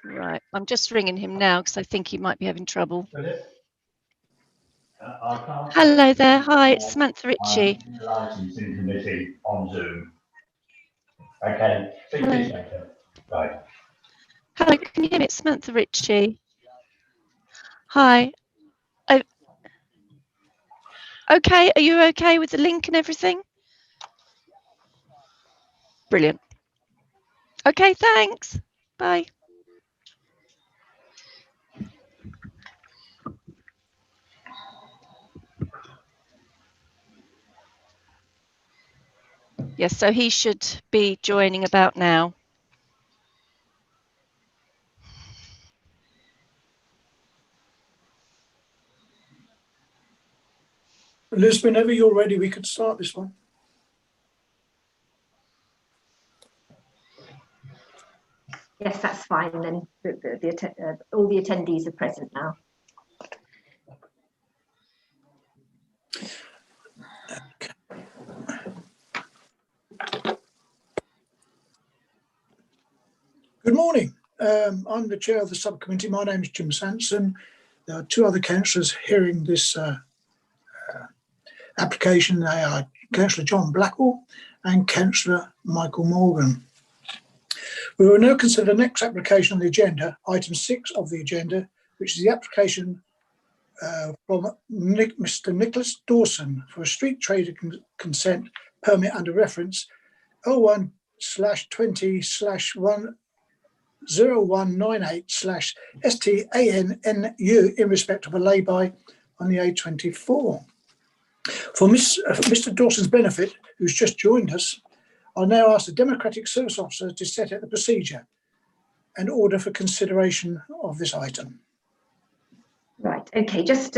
D: Right, I'm just ringing him now because I think he might be having trouble. Hello there, hi, it's Samantha Ritchie.
C: Licensing committee on Zoom.
L: Okay, speak to you later. Bye.
D: Hello, can you hear me? It's Samantha Ritchie. Hi. Okay, are you okay with the link and everything? Brilliant. Okay, thanks. Bye. Yes, so he should be joining about now.
B: Liz, whenever you're ready, we could start this one.
A: Yes, that's fine then. All the attendees are present now.
B: Good morning. I'm the chair of the subcommittee. My name is Jim Sanson. There are two other councillors hearing this application. They are Councillor John Blackwell and Councillor Michael Morgan. We will now consider the next application on the agenda, item 6 of the agenda, which is the application from Mr. Nicholas Dawson for a street trader consent permit under reference 01/20/10198/STANNU in respect of a lay-by on the A24. For Mr. Dawson's benefit, who's just joined us, I'll now ask the Democratic Service Officer to set out the procedure and order for consideration of this item.
A: Right, okay, just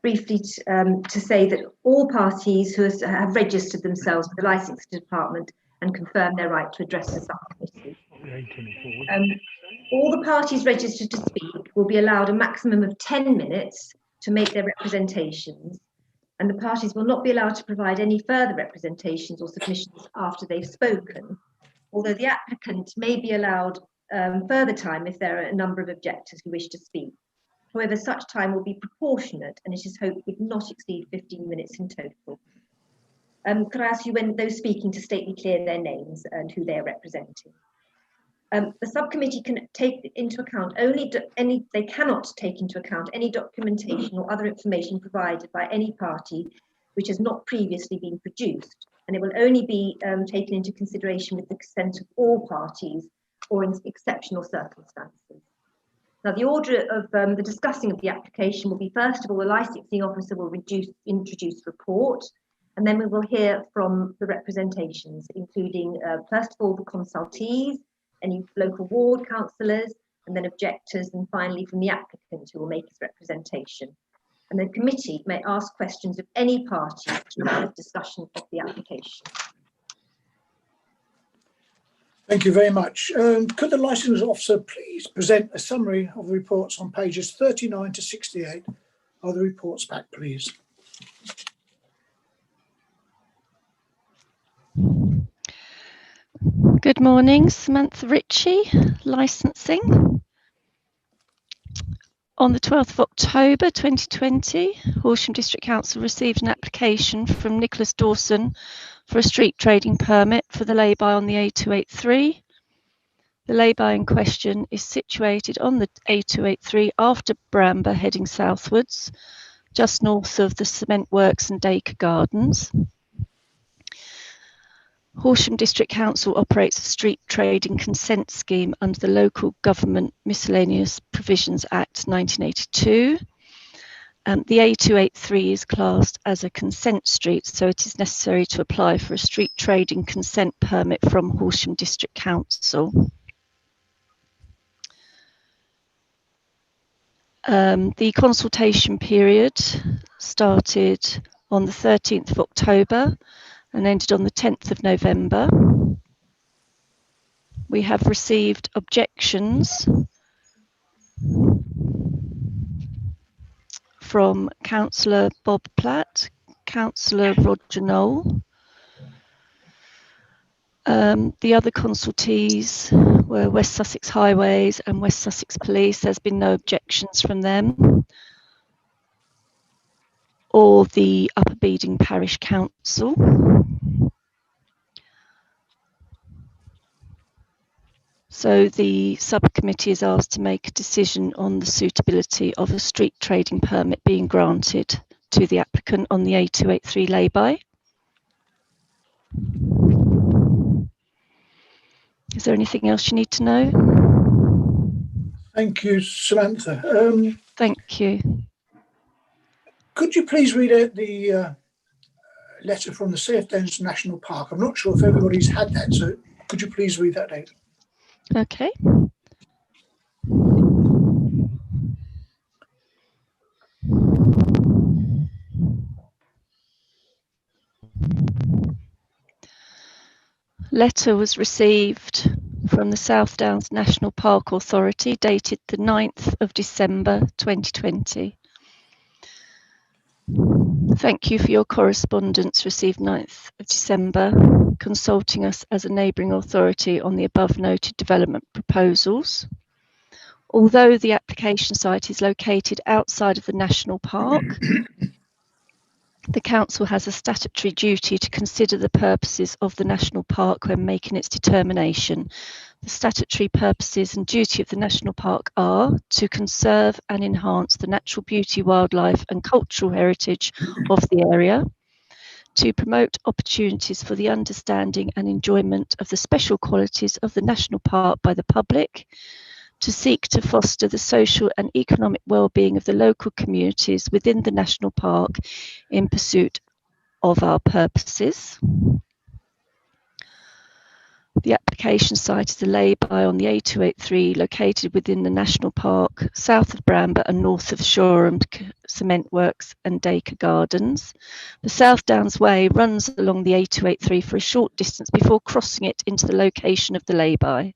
A: briefly to say that all parties who have registered themselves with the licensing department and confirmed their right to address the subcommittee. All the parties registered to speak will be allowed a maximum of 10 minutes to make their representations, and the parties will not be allowed to provide any further representations or submissions after they've spoken, although the applicant may be allowed further time if there are a number of objectors who wish to speak. However, such time will be proportionate and it is hoped would not exceed 15 minutes in total. Could I ask you, when those speaking, to state clear their names and who they are representing? The subcommittee can take into account they cannot take into account any documentation or other information provided by any party which has not previously been produced, and it will only be taken into consideration with the consent of all parties or in exceptional circumstances. Now, the order of the discussing of the application will be, first of all, the licensing officer will introduce the report, and then we will hear from the representations, including, first of all, the consultees, any local ward councillors, and then objectors, and finally from the applicant who will make his representation. And the committee may ask questions of any party during the discussion of the application.
B: Thank you very much. Could the licensing officer please present a summary of the reports on pages 39 to 68 of the reports back, please?
D: Good morning, Samantha Ritchie, licensing. On the 12th of October 2020, Horsham District Council received an application from Nicholas Dawson for a street trading permit for the lay-by on the A283. The lay-by in question is situated on the A283 after Bramber, heading southwards, just north of the cement works and Dacre Gardens. Horsham District Council operates a street trading consent scheme under the Local Government Miscellaneous Provisions Act 1982. The A283 is classed as a consent street, so it is necessary to apply for a street trading consent permit from Horsham District Council. The consultation period started on the 13th of October and ended on the 10th of November. We have received objections from Councillor Bob Platt, Councillor Roger Knoll. The other consultees were West Sussex Highways and West Sussex Police. There's been no objections from them. Or the Upper Beeding Parish Council. So the subcommittee is asked to make a decision on the suitability of a street trading permit being granted to the applicant on the A283 lay-by. Is there anything else you need to know?
B: Thank you, Samantha.
D: Thank you.
B: Could you please read out the letter from the South Downs National Park? I'm not sure if everybody's had that, so could you please read that out?
D: Okay. Letter was received from the South Downs National Park Authority dated the 9th of December 2020. Thank you for your correspondence received 9th of December, consulting us as a neighbouring authority on the above noted development proposals. Although the application site is located outside of the National Park, the Council has a statutory duty to consider the purposes of the National Park when making its determination. The statutory purposes and duty of the National Park are to conserve and enhance the natural beauty, wildlife and cultural heritage of the area, to promote opportunities for the understanding and enjoyment of the special qualities of the National Park by the public, to seek to foster the social and economic well-being of the local communities within the National Park in pursuit of our purposes. The application site is a lay-by on the A283 located within the National Park, south of Bramber and north of Shoreham Cement Works and Dacre Gardens. The South Downs Way runs along the A283 for a short distance before crossing it into the location of the lay-by.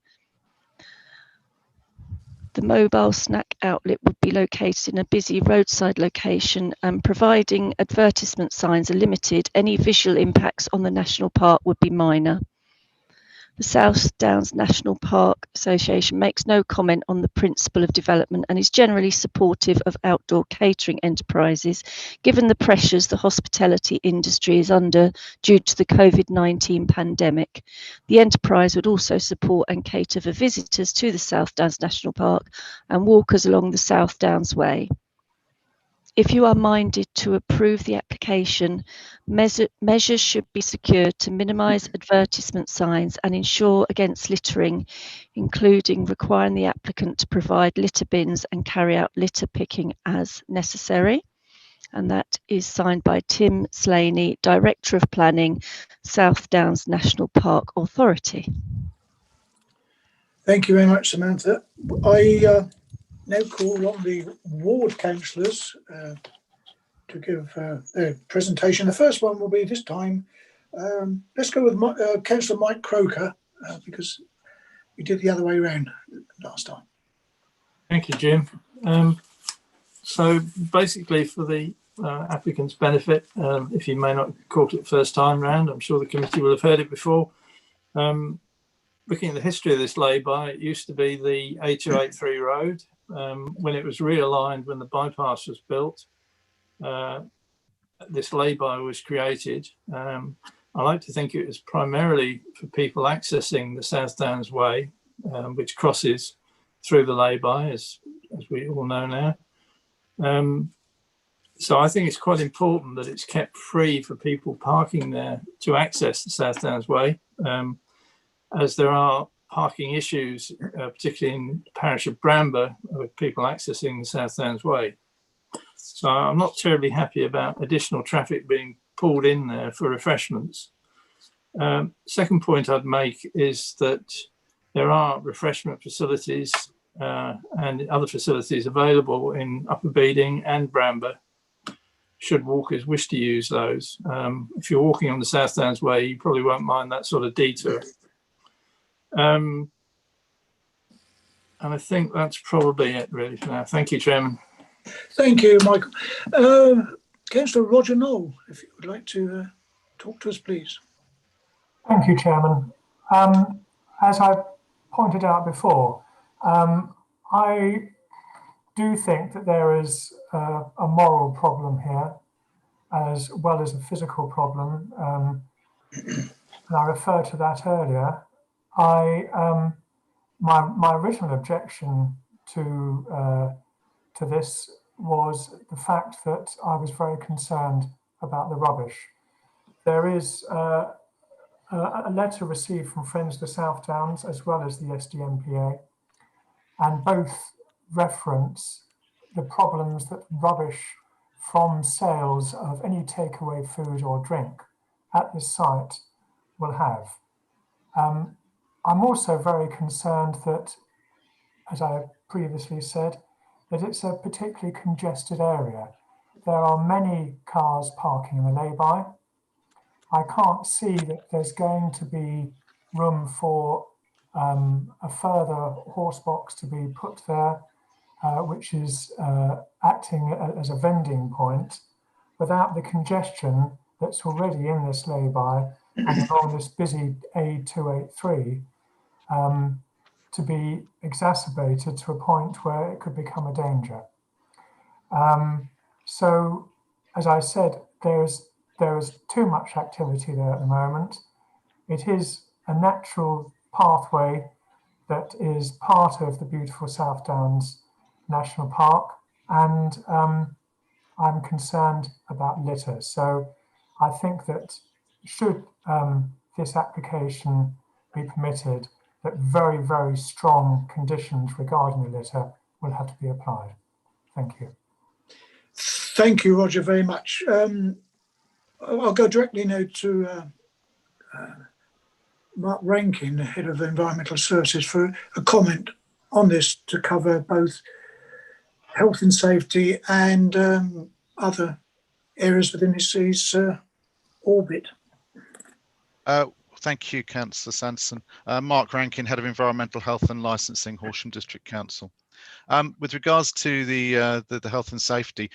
D: The mobile snack outlet would be located in a busy roadside location, and providing advertisement signs are limited, any visual impacts on the National Park would be minor. The South Downs National Park Association makes no comment on the principle of development and is generally supportive of outdoor catering enterprises, given the pressures the hospitality industry is under due to the COVID-19 pandemic. The enterprise would also support and cater for visitors to the South Downs National Park and walkers along the South Downs Way. If you are minded to approve the application, measures should be secured to minimise advertisement signs and ensure against littering, including requiring the applicant to provide litter bins and carry out litter picking as necessary. And that is signed by Tim Slaney, Director of Planning, South Downs National Park Authority.
B: Thank you very much, Samantha. I now call on the ward councillors to give their presentation. The first one will be this time, let's go with Councillor Mike Croker, because we did the other way around last time.
I: Thank you, Jim. So basically, for the applicant's benefit, if you may not have caught it first time round, I'm sure the committee will have heard it before. Looking at the history of this lay-by, it used to be the A283 road. When it was realigned, when the bypass was built, this lay-by was created. I like to think it was primarily for people accessing the South Downs Way, which crosses through the lay-by, as we all know now. So I think it's quite important that it's kept free for people parking there to access the South Downs Way, as there are parking issues, particularly in the parish of Bramber, with people accessing the South Downs Way. So I'm not terribly happy about additional traffic being pulled in there for refreshments. Second point I'd make is that there are refreshment facilities and other facilities available in Upper Beeding and Bramber, should walkers wish to use those. If you're walking on the South Downs Way, you probably won't mind that sort of detour. And I think that's probably it really for now. Thank you, Chairman.
B: Thank you, Michael. Councillor Roger Knoll, if you would like to talk to us, please.
E: Thank you, Chairman. As I pointed out before, I do think that there is a moral problem here as well as a physical problem, and I referred to that earlier. I my original objection to this was the fact that I was very concerned about the rubbish. There is a letter received from Friends of the South Downs as well as the SDMPA, and both reference the problems that rubbish from sales of any takeaway food or drink at this site will have. I'm also very concerned that, as I previously said, that it's a particularly congested area. There are many cars parking in the lay-by. I can't see that there's going to be room for a further horse box to be put there, which is acting as a vending point, without the congestion that's already in this lay-by and along this busy A283 to be exacerbated to a point where it could become a danger. So, as I said, there is too much activity there at the moment. It is a natural pathway that is part of the beautiful South Downs National Park, and I'm concerned about litter. So I think that should this application be permitted, that very, very strong conditions regarding the litter will have to be applied. Thank you.
B: Thank you, Roger, very much. I'll go directly now to Mark Rankin, the Head of Environmental Services, for a comment on this to cover both health and safety and other areas within his orbit.
K: Thank you, Councillor Sanderson. Mark Rankin, Head of Environmental Health and Licensing, Horsham District Council. With regards to the health and safety,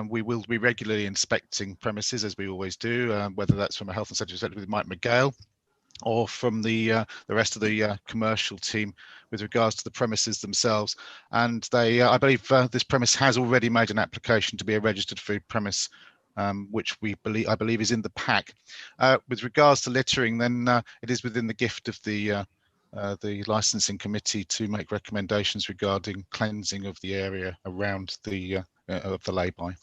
K: we will be regularly inspecting premises, as we always do, whether that's from a health and safety perspective with Mike McGale or from the rest of the commercial team with regards to the premises themselves. And they, I believe this premise has already made an application to be a registered food premise, which I believe is in the pack. With regards to littering, then it is within the gift of the licensing committee to make recommendations regarding cleansing of the area around the of the lay-by. Is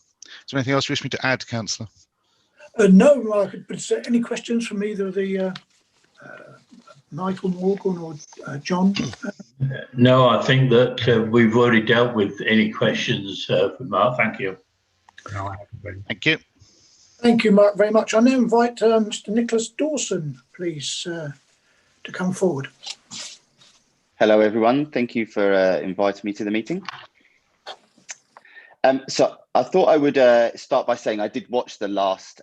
K: there anything else you wish me to add, Councillor?
B: No, Mark, but is there any questions from either the Michael Morgan or John?
C: No, I think that we've already dealt with any questions from Mark. Thank you.
G: No, I haven't been.
K: Thank you.
B: Thank you, Mark, very much. I now invite Mr. Nicholas Dawson, please, to come forward.
M: Hello, everyone. Thank you for inviting me to the meeting. So I thought I would start by saying I did watch the last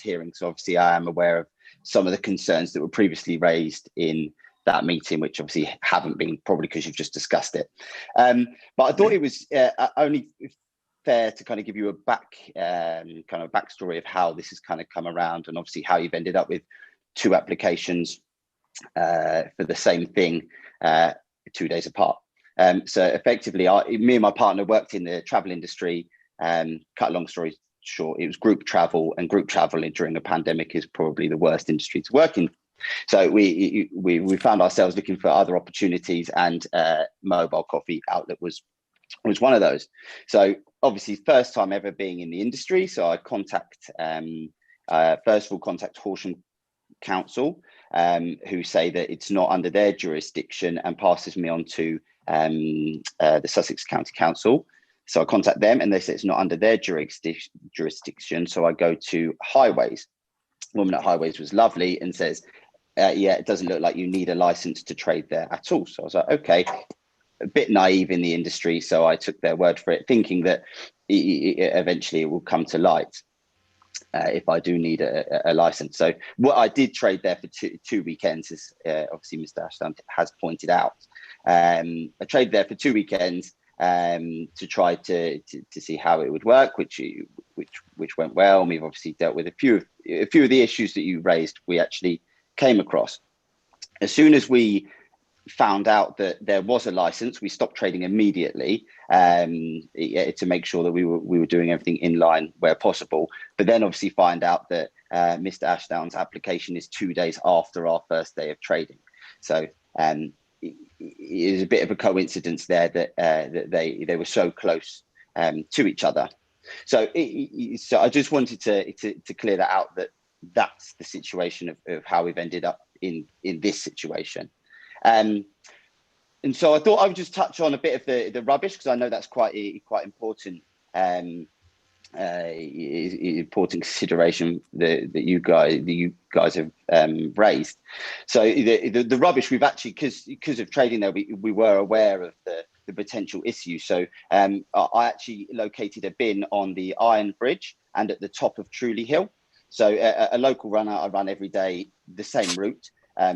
M: hearing, so obviously I am aware of some of the concerns that were previously raised in that meeting, which obviously haven't been, probably because you've just discussed it. But I thought it was only fair to kind of give you a kind of backstory of how this has kind of come around, and obviously how you've ended up with two applications for the same thing 2 days apart. So effectively, me and my partner worked in the travel industry. Cut a long story short, it was group travel, and group travel during a pandemic is probably the worst industry to work in. So we found ourselves looking for other opportunities, and Mobile Coffee Outlet was one of those. So obviously, first time ever being in the industry. So I first of all contact Horsham Council, who say that it's not under their jurisdiction, and passes me on to the Sussex County Council. So I contact them, and they say it's not under their jurisdiction. So I go to Highways. The woman at Highways was lovely and says, yeah, it doesn't look like you need a license to trade there at all. So I was like, okay, a bit naive in the industry. So I took their word for it, thinking that eventually it will come to light if I do need a license. So what I did trade there for two weekends, as obviously Mr. Ashdown has pointed out. I traded there for 2 weekends to try to see how it would work, which went well. And we've obviously dealt with a few of the issues that you raised. We actually came across. As soon as we found out that there was a license, we stopped trading immediately to make sure that we were doing everything in line where possible. But then obviously find out that Mr. Ashdown's application is 2 days after our first day of trading. So is a bit of a coincidence there that that they were so close to each other. So so I just wanted to clear that out, that that's the situation of how we've ended up in this situation. And so I thought I would just touch on a bit of the rubbish, because I know that's quite important. Important consideration that you guys have raised. So the rubbish, we've actually, because of trading there, we were aware of the potential issue. So I actually located a bin on the Iron Bridge and at the top of Truley Hill. So a local runner, I run every day the same route.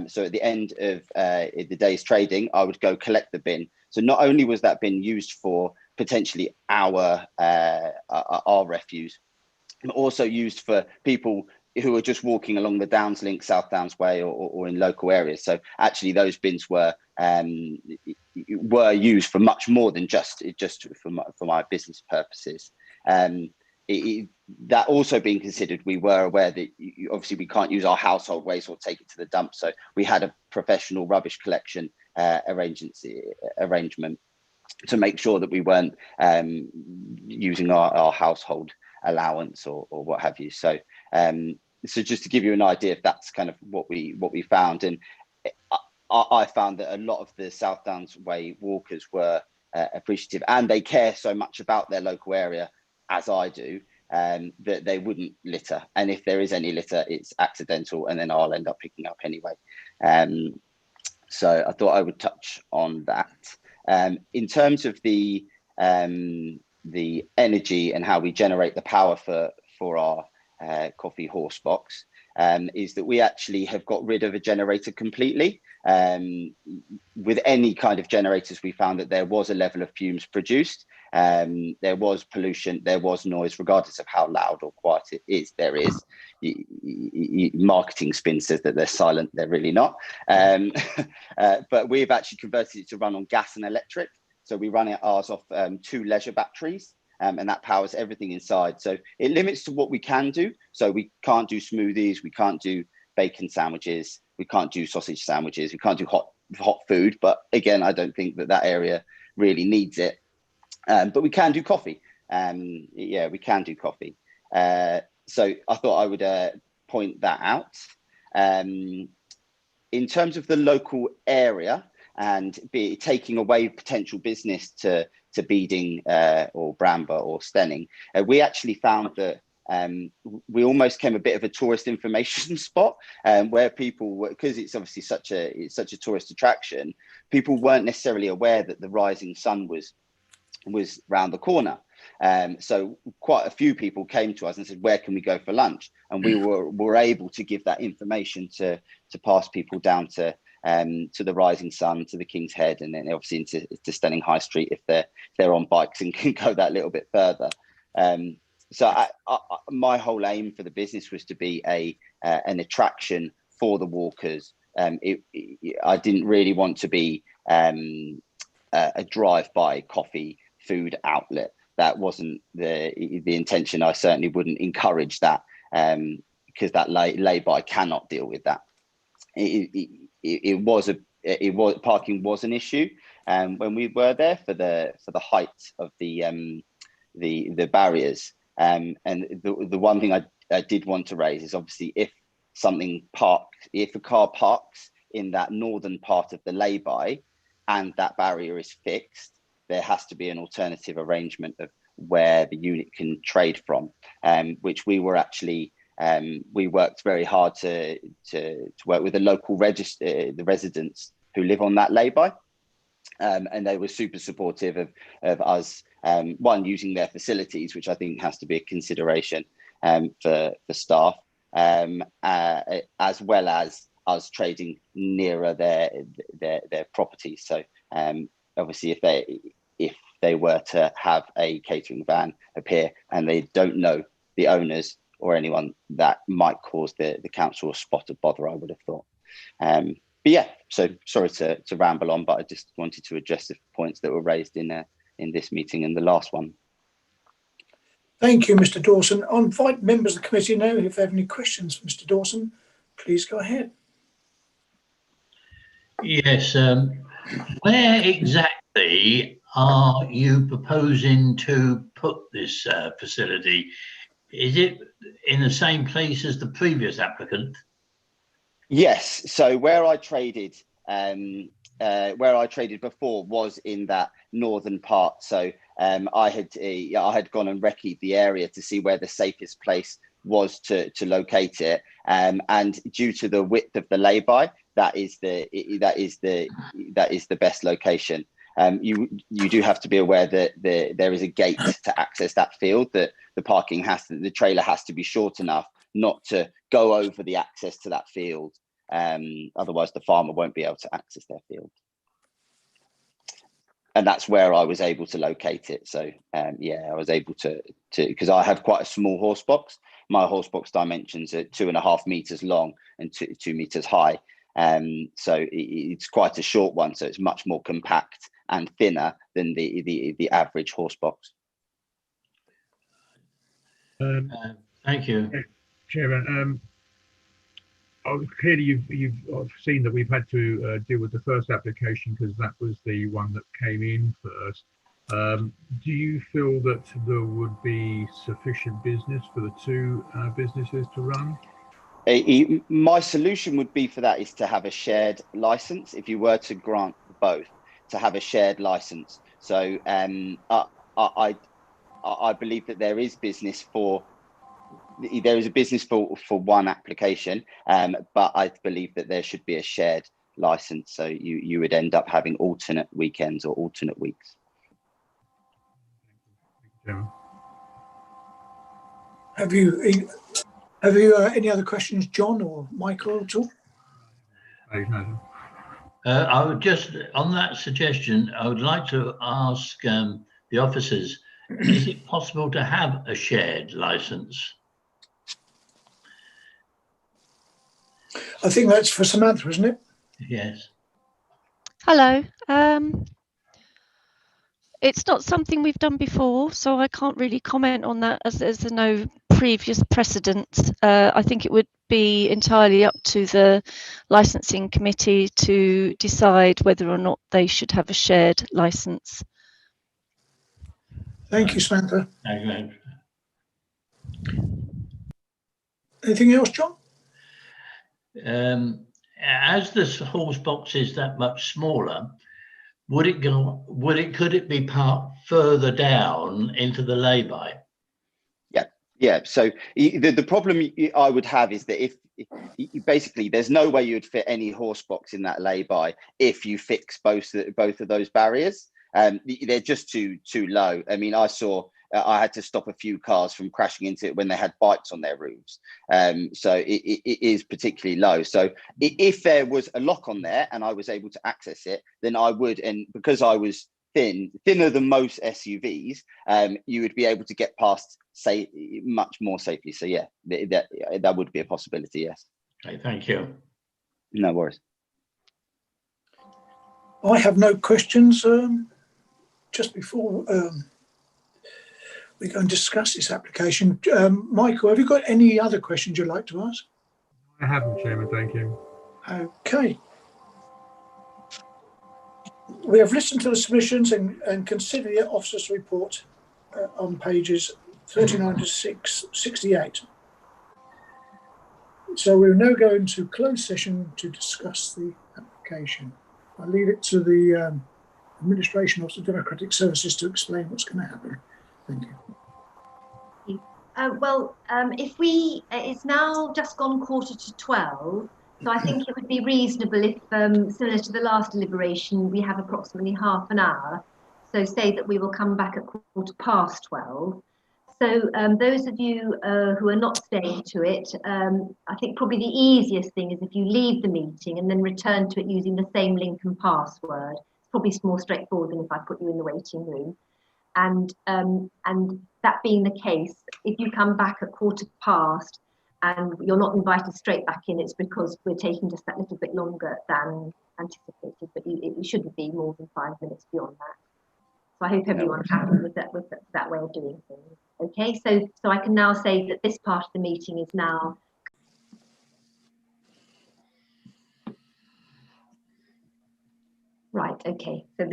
M: So at the end of the day's trading, I would go collect the bin. So not only was that bin used for potentially our refuse, but also used for people who are just walking along the Downs Link, South Downs Way, or in local areas. So actually, those bins were used for much more than just for my business purposes. That also being considered, we were aware that obviously we can't use our household waste or take it to the dump. So we had a professional rubbish collection arrangement to make sure that we weren't using our household allowance or what have you. So so just to give you an idea, if that's kind of what we found. And I found that a lot of the South Downs Way walkers were appreciative, and they care so much about their local area, as I do, that they wouldn't litter. And if there is any litter, it's accidental, and then I'll end up picking up anyway. So I thought I would touch on that. In terms of the energy and how we generate the power for our coffee horse box, is that we actually have got rid of a generator completely. With any kind of generators, we found that there was a level of fumes produced. There was pollution, there was noise, regardless of how loud or quiet it is. There is. Marketing spin says that they're silent, they're really not. But we've actually converted it to run on gas and electric. So we run ours off 2 leisure batteries, and that powers everything inside. So it limits to what we can do. So we can't do smoothies, we can't do bacon sandwiches, we can't do sausage sandwiches, we can't do hot food. But again, I don't think that area really needs it. But we can do coffee. Yeah, we can do coffee. So I thought I would point that out. In terms of the local area and taking away potential business to Beeding or Bramber or Stenning, we actually found that we almost became a bit of a tourist information spot, where people, because it's obviously such a tourist attraction, people weren't necessarily aware that the rising sun was round the corner. So quite a few people came to us and said, where can we go for lunch? And we were able to give that information to pass people down to the Rising Sun, to the King's Head, and then obviously into Stenning High Street if they're on bikes and can go that little bit further. So my whole aim for the business was to be an attraction for the walkers. I didn't really want to be a drive-by coffee food outlet. That wasn't the intention. I certainly wouldn't encourage that, because that lay-by cannot deal with that. Parking was an issue when we were there for the height of the barriers. And the one thing I did want to raise is obviously if a car parks in that northern part of the lay-by and that barrier is fixed, there has to be an alternative arrangement of where the unit can trade from, which we were actually, we worked very hard to work with the local the residents who live on that lay-by, and they were super supportive of us, one, using their facilities, which I think has to be a consideration for staff, as well as us trading nearer their properties. So obviously if they were to have a catering van appear and they don't know the owners or anyone, that might cause the council a spot of bother, I would have thought. But yeah, so sorry to ramble on, but I just wanted to address the points that were raised in this meeting and the last one.
B: Thank you, Mr. Dawson. I'll invite members of the committee now if they have any questions for Mr. Dawson. Please go ahead.
C: Yes, Where exactly are you proposing to put this facility? Is it in the same place as the previous applicant?
M: Yes. So where I traded before was in that northern part. So I had gone and recce'd the area to see where the safest place was to locate it. And due to the width of the lay-by, that is the best location. You do have to be aware that there is a gate to access that field, that the trailer has to be short enough not to go over the access to that field. Otherwise the farmer won't be able to access their field. And that's where I was able to locate it. So yeah, I was able to because I have quite a small horse box. My horse box dimensions are 2.5 meters long and 2 meters high. So it's quite a short one. So it's much more compact and thinner than the average horse box.
C: Thank you,
G: Chairman. Clearly, you've seen that we've had to deal with the first application because that was the one that came in first. Do you feel that there would be sufficient business for the two businesses to run?
M: My solution would be for that is to have a shared license. If you were to grant both, to have a shared license. So I believe that there is business for one application, but I believe that there should be a shared license. So you would end up having alternate weekends or alternate weeks.
G: Yeah.
B: Have you any other questions, John or Michael, at all?
C: I would just, on that suggestion, I would like to ask the officers, is it possible to have a shared license?
B: I think that's for Samantha, isn't it?
C: Yes.
D: Hello. It's not something we've done before, so I can't really comment on that as there's no previous precedent. I think it would be entirely up to the licensing committee to decide whether or not they should have a shared license.
B: Thank you, Samantha.
C: Thank you.
B: Anything else, John?
C: As this horse box is that much smaller, could it be parked further down into the lay-by?
M: Yeah. So the problem I would have is that if basically there's no way you'd fit any horse box in that lay-by if you fix both of those barriers. They're just too low. I mean, I had to stop a few cars from crashing into it when they had bikes on their roofs. So it is particularly low. So if there was a lock on there and I was able to access it, then I would. And because I was thinner than most SUVs, you would be able to get past, say, much more safely. So yeah, that would be a possibility. Yes.
C: Okay, thank you.
M: No worries.
B: I have no questions. Just before we go and discuss this application, Michael, have you got any other questions you'd like to ask?
G: I haven't, Chairman. Thank you.
B: Okay. We have listened to the submissions and consider the officer's report on pages 39 to 68. So we're now going to close session to discuss the application. I'll leave it to the Administration Officer of Democratic Services to explain what's going to happen. Thank you.
A: It's now just gone 11:45, so I think it would be reasonable if, similar to the last deliberation, we have approximately half an hour. So say that we will come back at 12:15. So those of you who are not staying to it, I think probably the easiest thing is if you leave the meeting and then return to it using the same link and password. It's probably more straightforward than if I put you in the waiting room. And that being the case, if you come back at 15:15 and you're not invited straight back in, it's because we're taking just that little bit longer than anticipated, but it shouldn't be more than 5 minutes beyond that. So I hope everyone's happy with that way of doing things. Okay, so I can now say that this part of the meeting is now Right, okay. So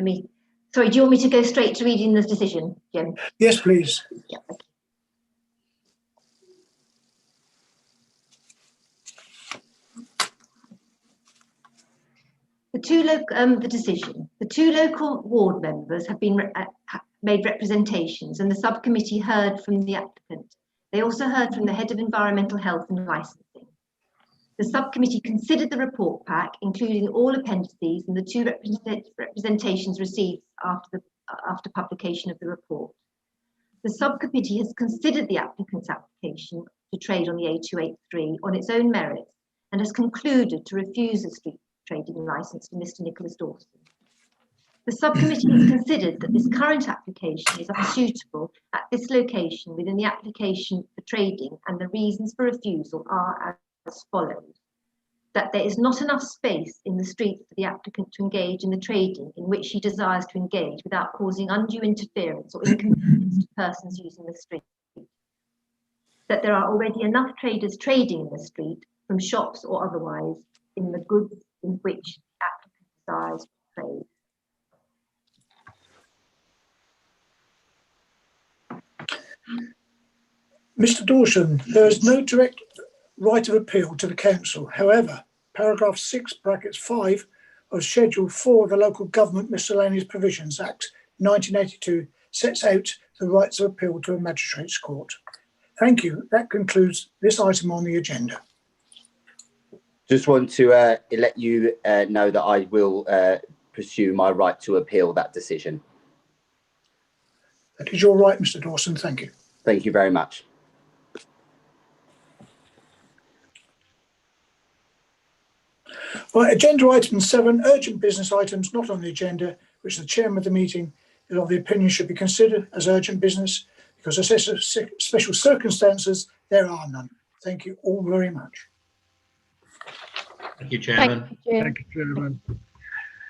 A: sorry, do you want me to go straight to reading the decision, Jim?
B: Yes, please.
A: Yeah, okay. The decision. The two local ward members have been made representations, and the subcommittee heard from the applicant. They also heard from the head of environmental health and licensing. The subcommittee considered the report pack, including all appendices and the two representations received after publication of the report. The subcommittee has considered the applicant's application to trade on the A283 on its own merits and has concluded to refuse a street trading licence to Mr. Nicholas Dawson. The subcommittee has considered that this current application is unsuitable at this location within the application for trading, and the reasons for refusal are as follows: that there is not enough space in the street for the applicant to engage in the trading in which he desires to engage without causing undue interference or inconvenience to persons using the street, that there are already enough traders trading in the street, from shops or otherwise, in the goods in which the applicant desires to trade.
B: Mr. Dawson, there is no direct right of appeal to the council. However, paragraph 6(5) of Schedule 4 of the Local Government Miscellaneous Provisions Act 1982 sets out the rights of appeal to a magistrate's court. Thank you. That concludes this item on the agenda.
M: Just want to let you know that I will pursue my right to appeal that decision.
B: That is your right, Mr. Dawson. Thank you.
M: Thank you very much.
B: Right, agenda item 7, urgent business items not on the agenda, which the chairman of the meeting is of the opinion should be considered as urgent business because of special circumstances, there are none. Thank you all very much.
C: Thank you, Chairman.
D: Thank you, Jim.
G: Thank you, Chairman.